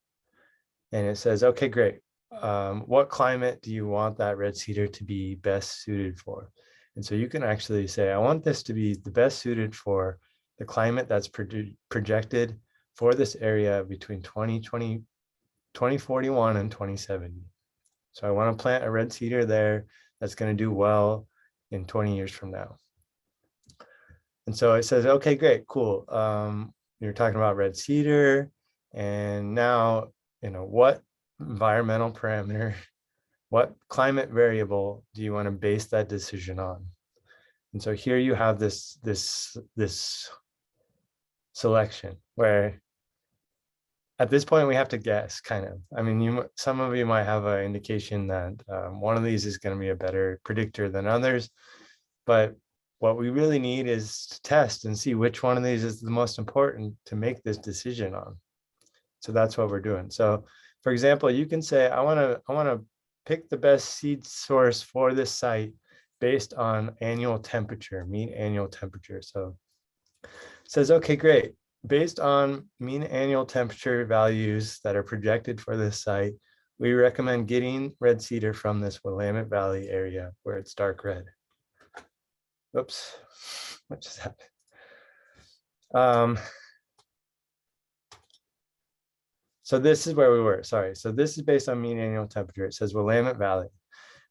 And it says, okay, great. What climate do you want that red cedar to be best suited for? And so you can actually say, I want this to be the best suited for the climate that's projected for this area between 2041 and 2070. So I want to plant a red cedar there that's going to do well in 20 years from now. And so it says, okay, great, cool. You're talking about red cedar. And now, what environmental parameter, what climate variable do you want to base that decision on? And so here you have this selection where at this point we have to guess, kind of. I mean, some of you might have an indication that one of these is going to be a better predictor than others, but what we really need is to test and see which one of these is the most important to make this decision on. So that's what we're doing. So for example, you can say, I want to pick the best seed source for this site based on annual temperature, mean annual temperature. So it says, okay, great. Based on mean annual temperature values that are projected for this site, we recommend getting red cedar from this Willamette Valley area where it's dark red. Oops, what just happened? So this is where we were, sorry. So this is based on mean annual temperature. It says Willamette Valley.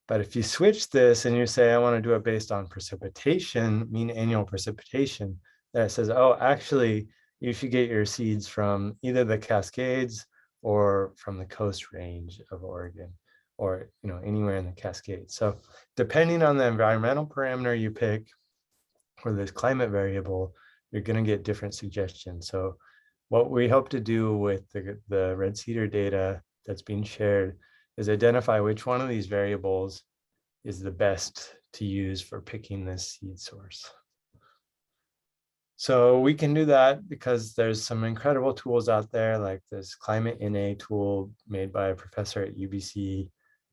But if you switch this and you say, I want to do it based on precipitation, mean annual precipitation, then it says, oh, actually, you should get your seeds from either the Cascades or from the Coast Range of Oregon, or anywhere in the Cascades. So depending on the environmental parameter you pick or this climate variable, you're going to get different suggestions. So what we hope to do with the red cedar data that's being shared is identify which one of these variables is the best to use for picking this seed source. So we can do that because there's some incredible tools out there, like this Climate NA tool made by a professor at UBC,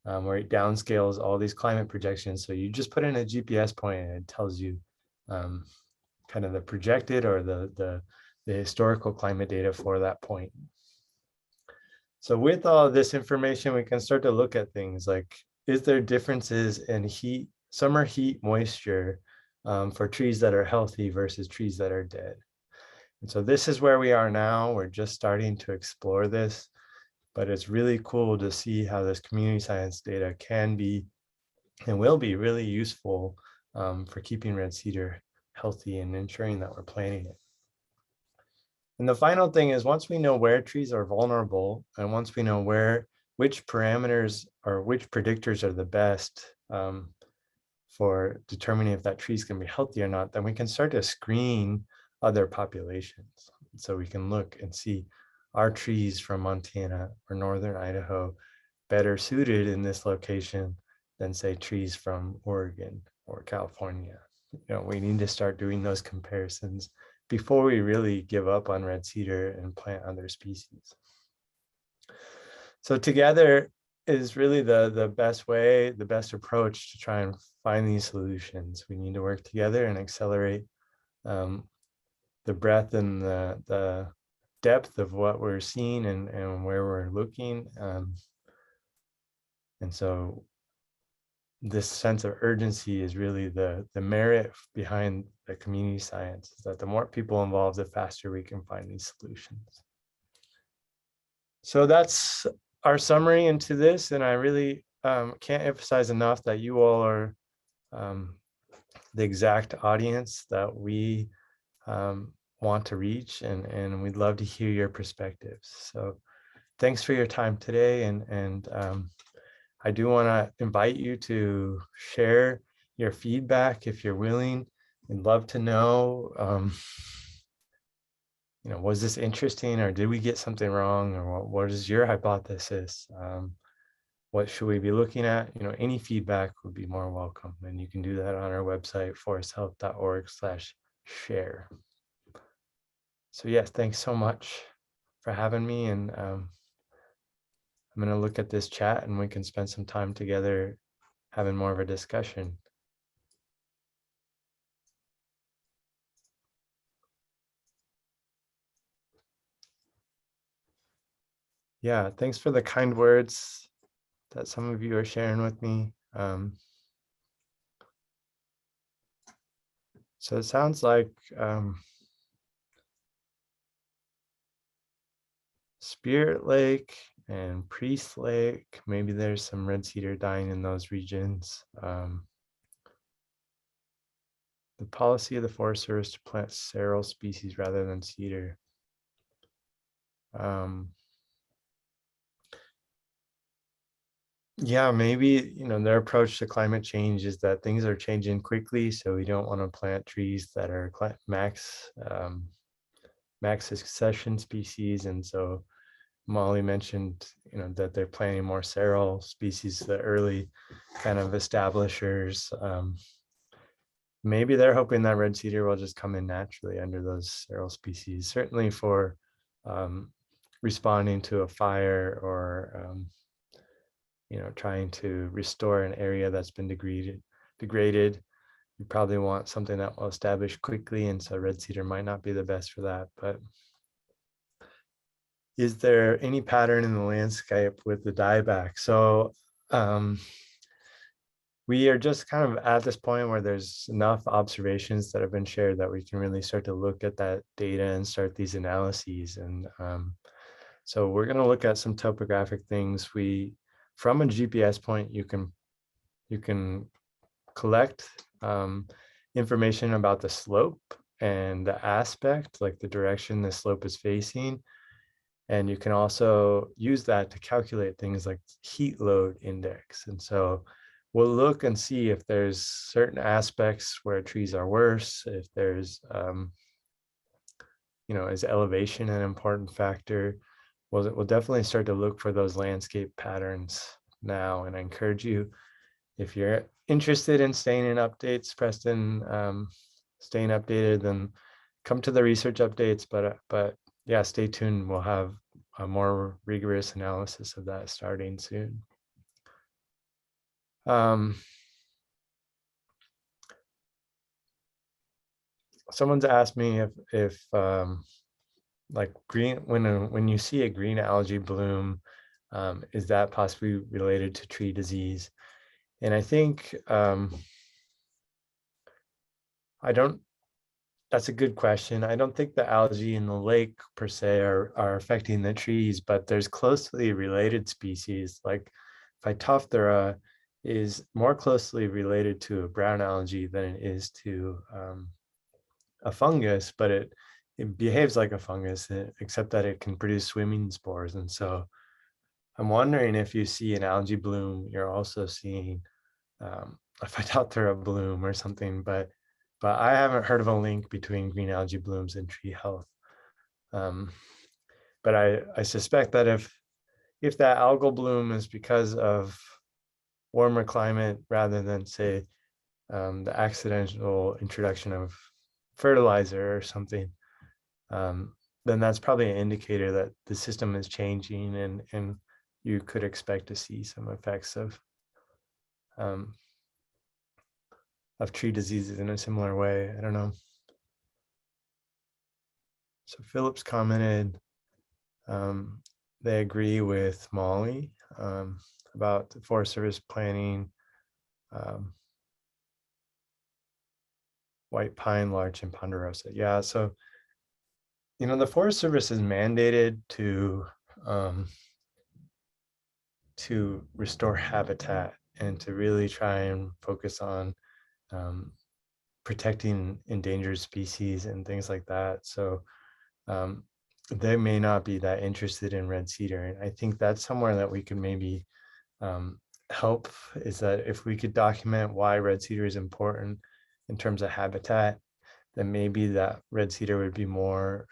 where it downscales all these climate projections. So you just put in a GPS point and it tells you kind of the projected or the historical climate data for that point. So with all of this information, we can start to look at things like, is there differences in heat, summer heat moisture for trees that are healthy versus trees that are dead? And so this is where we are now. We're just starting to explore this, but it's really cool to see how this community science data can be and will be really useful for keeping red cedar healthy and ensuring that we're planting it. And the final thing is, once we know where trees are vulnerable and once we know where which parameters or which predictors are the best for determining if that tree is going to be healthy or not, then we can start to screen other populations. So we can look and see, are trees from Montana or northern Idaho better suited in this location than, say, trees from Oregon or California? We need to start doing those comparisons before we really give up on red cedar and plant other species. So together is really the best way, the best approach to try and find these solutions. We need to work together and accelerate the breadth and the depth of what we're seeing and where we're looking. And so this sense of urgency is really the merit behind the community science, is that the more people involved, the faster we can find these solutions. So that's our summary into this, and I really can't emphasize enough that you all are the exact audience that we want to reach, and we'd love to hear your perspectives. So thanks for your time today, and I do want to invite you to share your feedback if you're willing. We'd love to know, was this interesting, or did we get something wrong, or what is your hypothesis? What should we be looking at? Any feedback would be more welcome, and you can do that on our website, foresthealth.org/share. So yes, thanks so much for having me, and I'm going to look at this chat and we can spend some time together having more of a discussion. Yeah, thanks for the kind words that some of you are sharing with me. So it sounds like Spirit Lake and Priest Lake, maybe there's some red cedar dying in those regions. The policy of the Forest Service to plant several species rather than cedar. Yeah, maybe, their approach to climate change is that things are changing quickly, so we don't want to plant trees that are max succession species. And so Molly mentioned, that they're planting more seral species, the early kind of establishers. Maybe they're hoping that red cedar will just come in naturally under those seral species, certainly for responding to a fire or trying to restore an area that's been degraded. You probably want something that will establish quickly, and so red cedar might not be the best for that. But is there any pattern in the landscape with the dieback? So we are just kind of at this point where there's enough observations that have been shared that we can really start to look at that data and start these analyses. And so we're going to look at some topographic things. From a GPS point, you can collect information about the slope and the aspect, like the direction the slope is facing. And you can also use that to calculate things like heat load index. And so we'll look and see if there's certain aspects where trees are worse, if there's, is elevation an important factor? We'll definitely start to look for those landscape patterns now. And I encourage you, if you're interested in staying in updates, Preston, staying updated, then come to the research updates. But yeah, stay tuned. We'll have a more rigorous analysis of that starting soon. Someone's asked me if like green, when you see a green algae bloom, is that possibly related to tree disease? And I think that's a good question. I don't think the algae in the lake per se are affecting the trees, but there's closely related species like Phytophthora is more closely related to a brown algae than it is to a fungus, but it behaves like a fungus, except that it can produce swimming spores. And so I'm wondering if you see an algae bloom, you're also seeing a Phytophthora bloom or something, but I haven't heard of a link between green algae blooms and tree health. But I suspect that if that algal bloom is because of warmer climate rather than, say, the accidental introduction of fertilizer or something, then that's probably an indicator that the system is changing, and you could expect to see some effects of tree diseases in a similar way. I don't know. So Phillips commented they agree with Molly about the Forest Service planning white pine, larch, and ponderosa. Yeah, so the Forest Service is mandated to restore habitat and to really try and focus on protecting endangered species and things like that. So they may not be that interested in red cedar. And I think that's somewhere that we could maybe help, is that if we could document why red cedar is important in terms of habitat, then maybe that red cedar would be more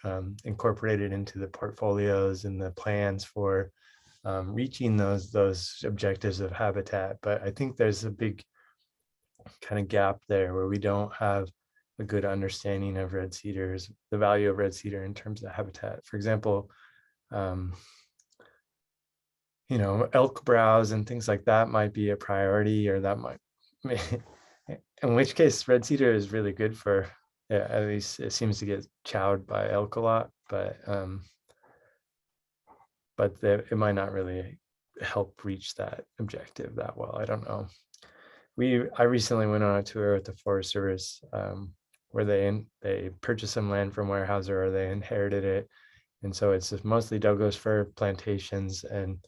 incorporated into the portfolios and the plans for reaching those objectives of habitat. But I think there's a big kind of gap there where we don't have a good understanding of red cedars, the value of red cedar in terms of habitat. For example, elk browse and things like that might be a priority, or that might, in which case red cedar is really good for, at least it seems to get chowed by elk a lot, but it might not really help reach that objective that well. I don't know. I recently went on a tour with the Forest Service where they purchased some land from Weyerhaeuser, or they inherited it. And so it's mostly Douglas fir plantations, and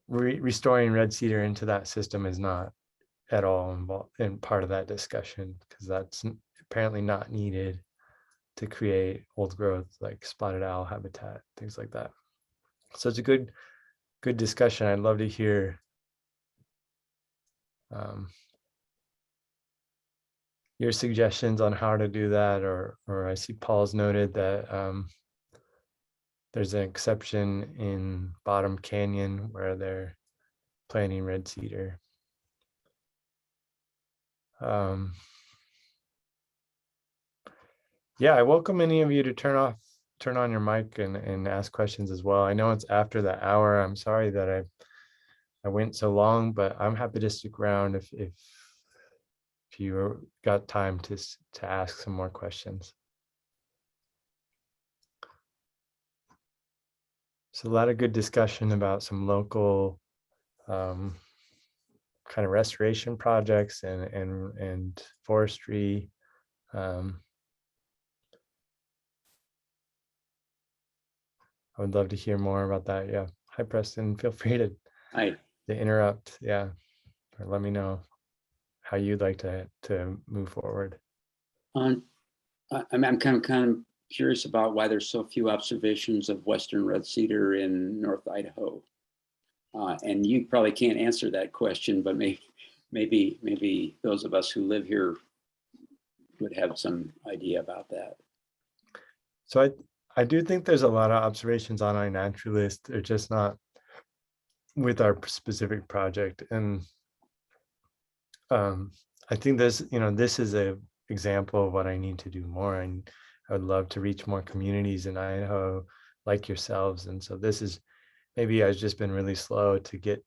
restoring red cedar into that system is not at all involved in part of that discussion, because that's apparently not needed to create old growth like spotted owl habitat, things like that. So it's a good discussion. I'd love to hear your suggestions on how to do that, or I see Paul's noted that there's an exception in Bottom Canyon where they're planting red cedar. Yeah, I welcome any of you to turn on your mic and ask questions as well. I know it's after the hour. I'm sorry that I went so long, but I'm happy to stick around if you got time to ask some more questions. So a lot of good discussion about some local kind of restoration projects and forestry. I would love to hear more about that. Yeah. Hi, Preston. Feel free to interrupt. Yeah. Or let me know how you'd like to move forward. I'm kind of curious about why there's so few observations of Western red cedar in North Idaho. And you probably can't answer that question, but maybe those of us who live here would have some idea about that. So I do think there's a lot of observations on iNaturalist. They're just not with our specific project. And I think this is a example of what I need to do more. And I would love to reach more communities in Idaho like yourselves. And so this is, maybe I've just been really slow to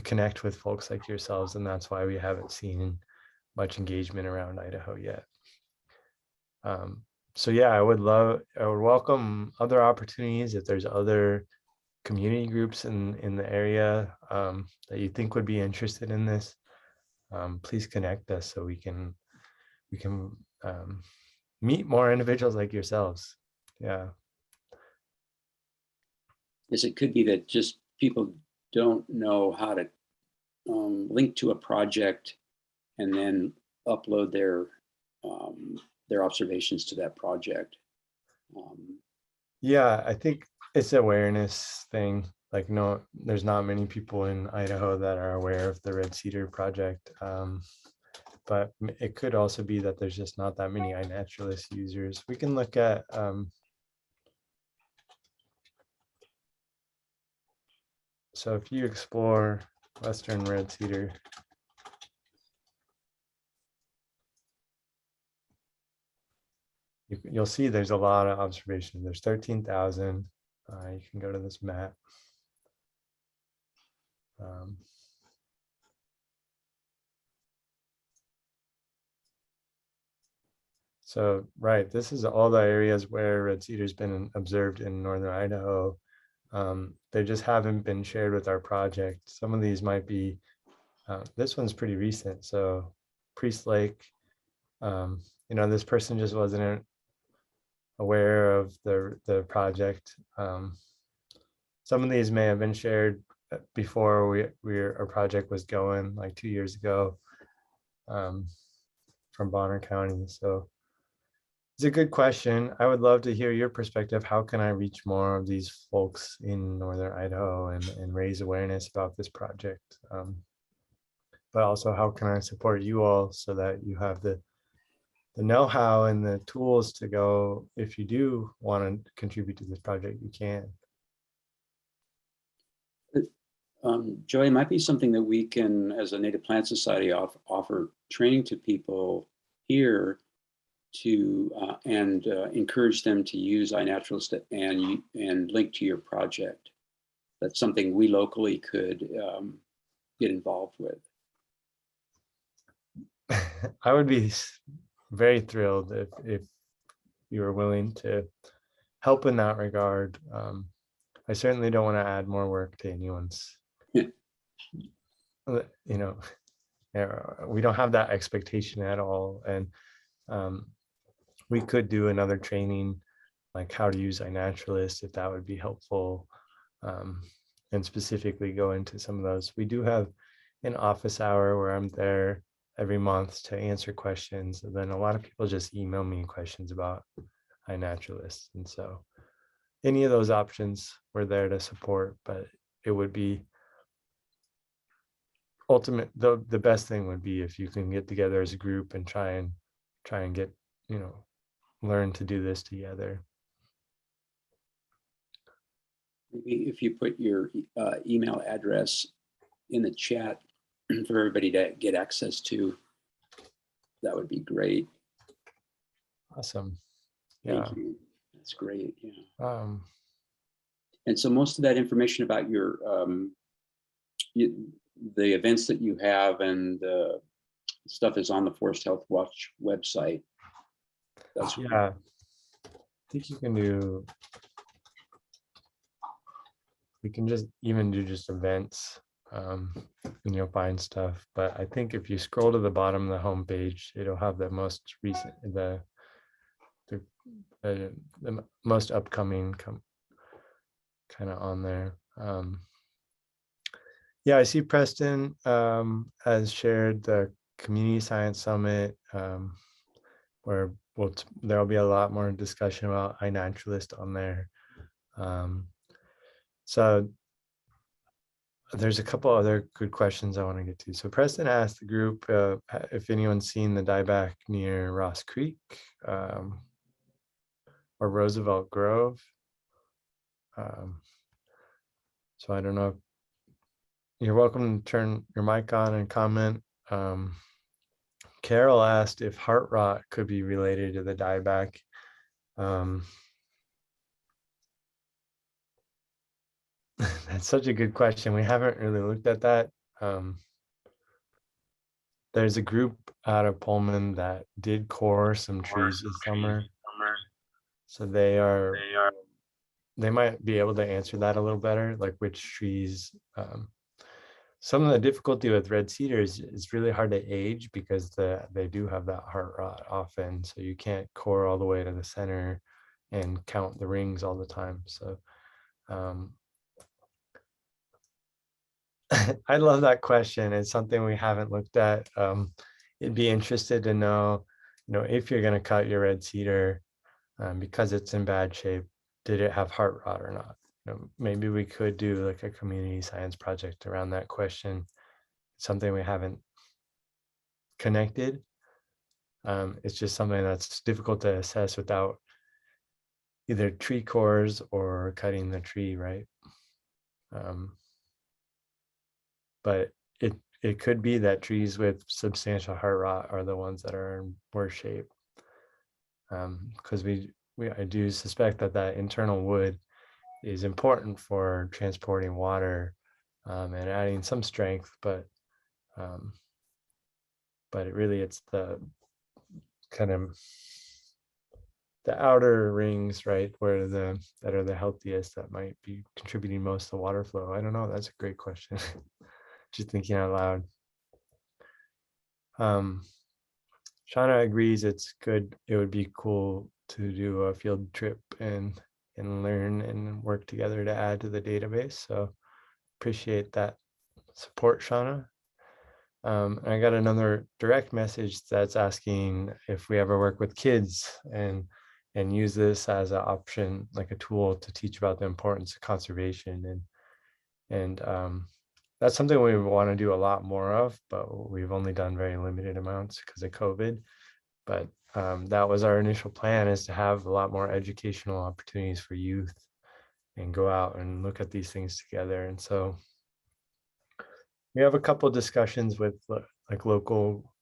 connect with folks like yourselves. And that's why we haven't seen much engagement around Idaho yet. So yeah, I would welcome other opportunities. If there's other community groups in the area that you think would be interested in this, please connect us so we can meet more individuals like yourselves. Yeah. Yes, it could be that just people don't know how to link to a project and then upload their observations to that project. Yeah, I think it's an awareness thing. like, no, there's not many people in Idaho that are aware of the Red Cedar project. But it could also be that there's just not that many iNaturalist users. We can look at so if you explore Western Red Cedar, you'll see there's a lot of observations. There's 13,000. You can go to this map. So, right, this is all the areas where red cedar's been observed in northern Idaho. They just haven't been shared with our project. Some of these might be, this one's pretty recent. So Priest Lake, this person just wasn't aware of the project. Some of these may have been shared before our project was going, like 2 years ago, from Bonner County. So it's a good question. I would love to hear your perspective. How can I reach more of these folks in northern Idaho and raise awareness about this project? But also, how can I support you all so that you have the know-how and the tools to go, if you do want to contribute to this project, you can. Joey, it might be something that we can, as a Native Plant Society, offer training to people here to encourage them to use iNaturalist and link to your project. That's something we locally could get involved with. I would be very thrilled if you were willing to help in that regard. I certainly don't want to add more work to anyone's. We don't have that expectation at all, and we could do another training, like how to use iNaturalist, if that would be helpful, and specifically go into some of those. We do have an office hour where I'm there every month to answer questions, and then a lot of people just email me questions about iNaturalist, and so any of those options we're there to support. But it would be the best thing would be if you can get together as a group and try and get, learn to do this together. Maybe if you put your email address in the chat for everybody to get access to, that would be great. Awesome. Yeah. Thank you. That's great. Yeah. And so most of that information about your the events that you have and the stuff is on the Forest Health Watch website. That's I think you can do. We can just even do just events, and you'll find stuff. But I think if you scroll to the bottom of the homepage, it'll have the most recent, the most upcoming kind of on there. Yeah, I see Preston has shared the Community Science Summit, where there'll be a lot more discussion about iNaturalist on there. So there's a couple other good questions I want to get to. So Preston asked the group if anyone's seen the dieback near Ross Creek or Roosevelt Grove. So I don't know if you're welcome to turn your mic on and comment. Carol asked if heart rot could be related to the dieback. That's such a good question. We haven't really looked at that. There's a group out of Pullman that did core some trees this summer. So they might be able to answer that a little better, like which trees. Some of the difficulty with red cedar is it's really hard to age because they do have that heart rot often. So you can't core all the way to the center and count the rings all the time. So I love that question. It's something we haven't looked at. It'd be interested to know, if you're going to cut your red cedar because it's in bad shape, did it have heart rot or not? maybe we could do like a community science project around that question. Something we haven't connected. It's just something that's difficult to assess without either tree cores or cutting the tree, right? But it could be that trees with substantial heart rot are the ones that are in worse shape. Because I do suspect that internal wood is important for transporting water and adding some strength, but it's the kind of the outer rings, right, that are the healthiest, that might be contributing most to water flow. I don't know. That's a great question. Just thinking out loud. Shauna agrees it's good. It would be cool to do a field trip and learn and work together to add to the database. So appreciate that support, Shauna. I got another direct message that's asking if we ever work with kids and use this as an option, like a tool to teach about the importance of conservation. And that's something we want to do a lot more of, but we've only done very limited amounts because of COVID. But that was our initial plan, is to have a lot more educational opportunities for youth and go out and look at these things together. And so we have a couple of discussions with like local,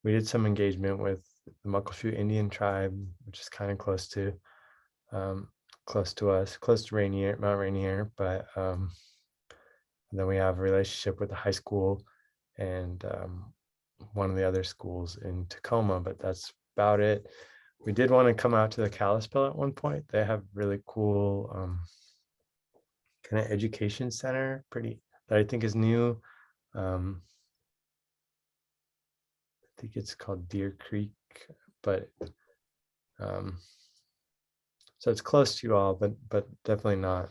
we did some engagement with the Muckleshoot Indian tribe, which is kind of close to us, close to Mount Rainier, but then we have a relationship with the high school and one of the other schools in Tacoma, but that's about it. We did want to come out to the Kalispell at one point. They have really cool kind of education center, that I think is new. I think it's called Deer Creek, but so it's close to you all, but definitely not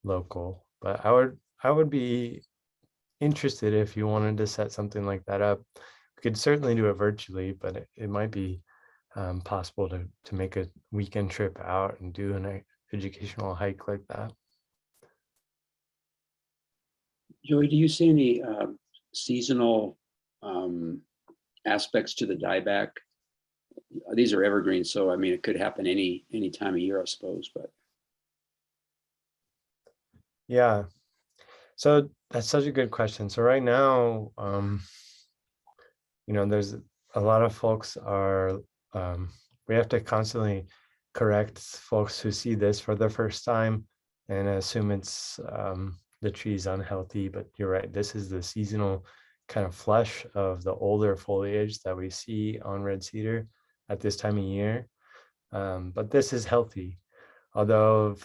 local. But I would be interested if you wanted to set something like that up. We could certainly do it virtually, but it might be possible to make a weekend trip out and do an educational hike like that. Joey, do you see any seasonal aspects to the dieback? These are evergreen, so I mean, it could happen any time of year, I suppose. But yeah, so that's such a good question. So right now, there's a lot of folks are we have to constantly correct folks who see this for the first time and assume it's the tree's unhealthy. But you're right, this is the seasonal kind of flush of the older foliage that we see on red cedar at this time of year. But this is healthy, although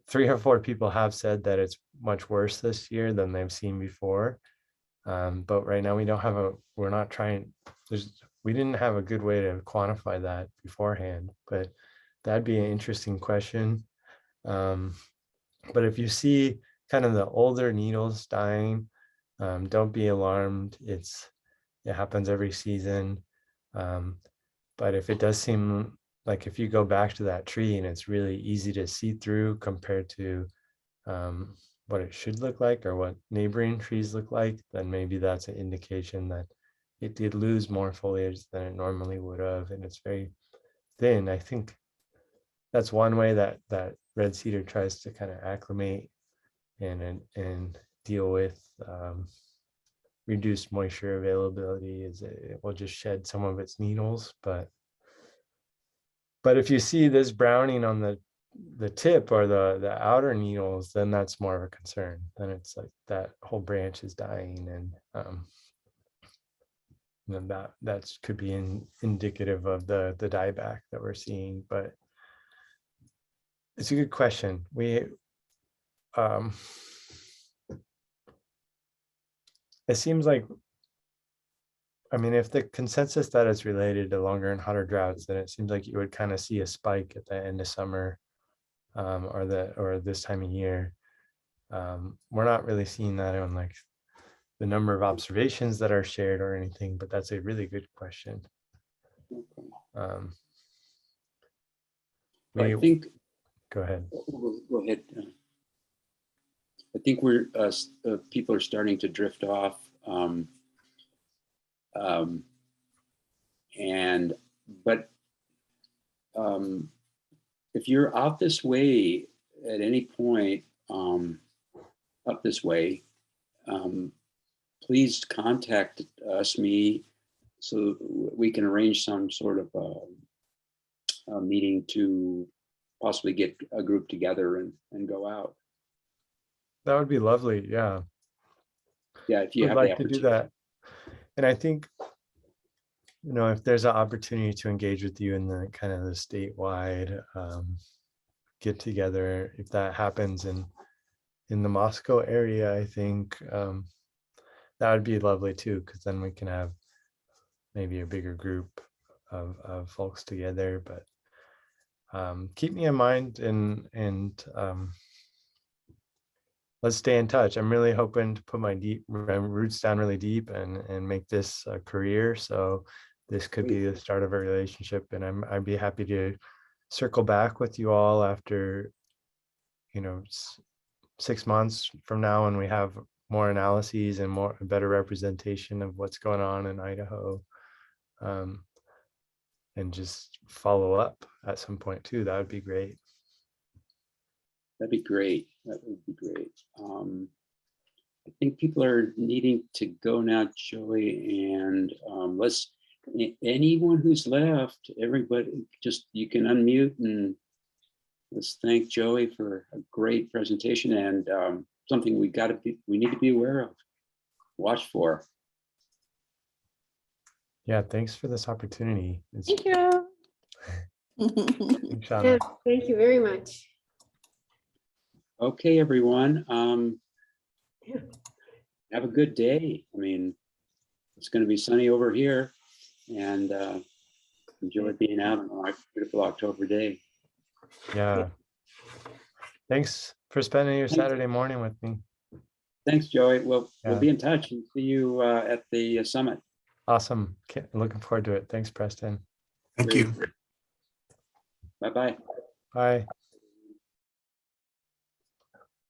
3 or 4 people have said that it's much worse this year than they've seen before. But right now we didn't have a good way to quantify that beforehand, but that'd be an interesting question. But if you see kind of the older needles dying, don't be alarmed. It happens every season. But if it does seem like, if you go back to that tree and it's really easy to see through compared to what it should look like or what neighboring trees look like, then maybe that's an indication that it did lose more foliage than it normally would have, and it's very thin. I think that's one way that red cedar tries to kind of acclimate and deal with reduced moisture availability, is it will just shed some of its needles. But if you see this browning on the tip or the outer needles, then that's more of a concern. Then it's like that whole branch is dying, and that could be indicative of the dieback that we're seeing. But it's a good question. It seems like, I mean, if the consensus that it's related to longer and hotter droughts, then it seems like you would kind of see a spike at the end of summer, or this time of year. We're not really seeing that on like the number of observations that are shared or anything, but that's a really good question. I think go ahead. Go ahead. I think we're people are starting to drift off, but if you're out this way at any point, up this way, please contact us, me, so we can arrange some sort of a meeting to possibly get a group together and go out. That would be lovely. Yeah. Yeah, if you Would have the like to do opportunity. that. And I think, if there's an opportunity to engage with you in the kind of the statewide get together, if that happens in the Moscow area, I think that would be lovely too, because then we can have maybe a bigger group of folks together. But keep me in mind, and let's stay in touch. I'm really hoping to put my roots down really deep and make this a career. So this could be the start of a relationship, and I'd be happy to circle back with you all after 6 months from now, when we have more analyses and a better representation of what's going on in Idaho, and just follow up at some point too. That would be great. That'd be great. That would be great. I think people are needing to go now, Joey, and anyone who's left, everybody, you can unmute, and let's thank Joey for a great presentation and something we need to be aware of, watch for. Yeah, thanks for this opportunity. Thank you. Thanks, Shauna. Yeah, thank you very much. Okay, everyone. Yeah. Have a good day. I mean, it's going to be sunny over here, and enjoy being out on a beautiful October day. Yeah. Thanks for spending your Saturday morning with me. Thanks, Joey. We'll Yeah. be in touch and see you at the summit. Awesome. Looking forward to it. Thanks, Preston. Thank you. Bye-bye. Bye.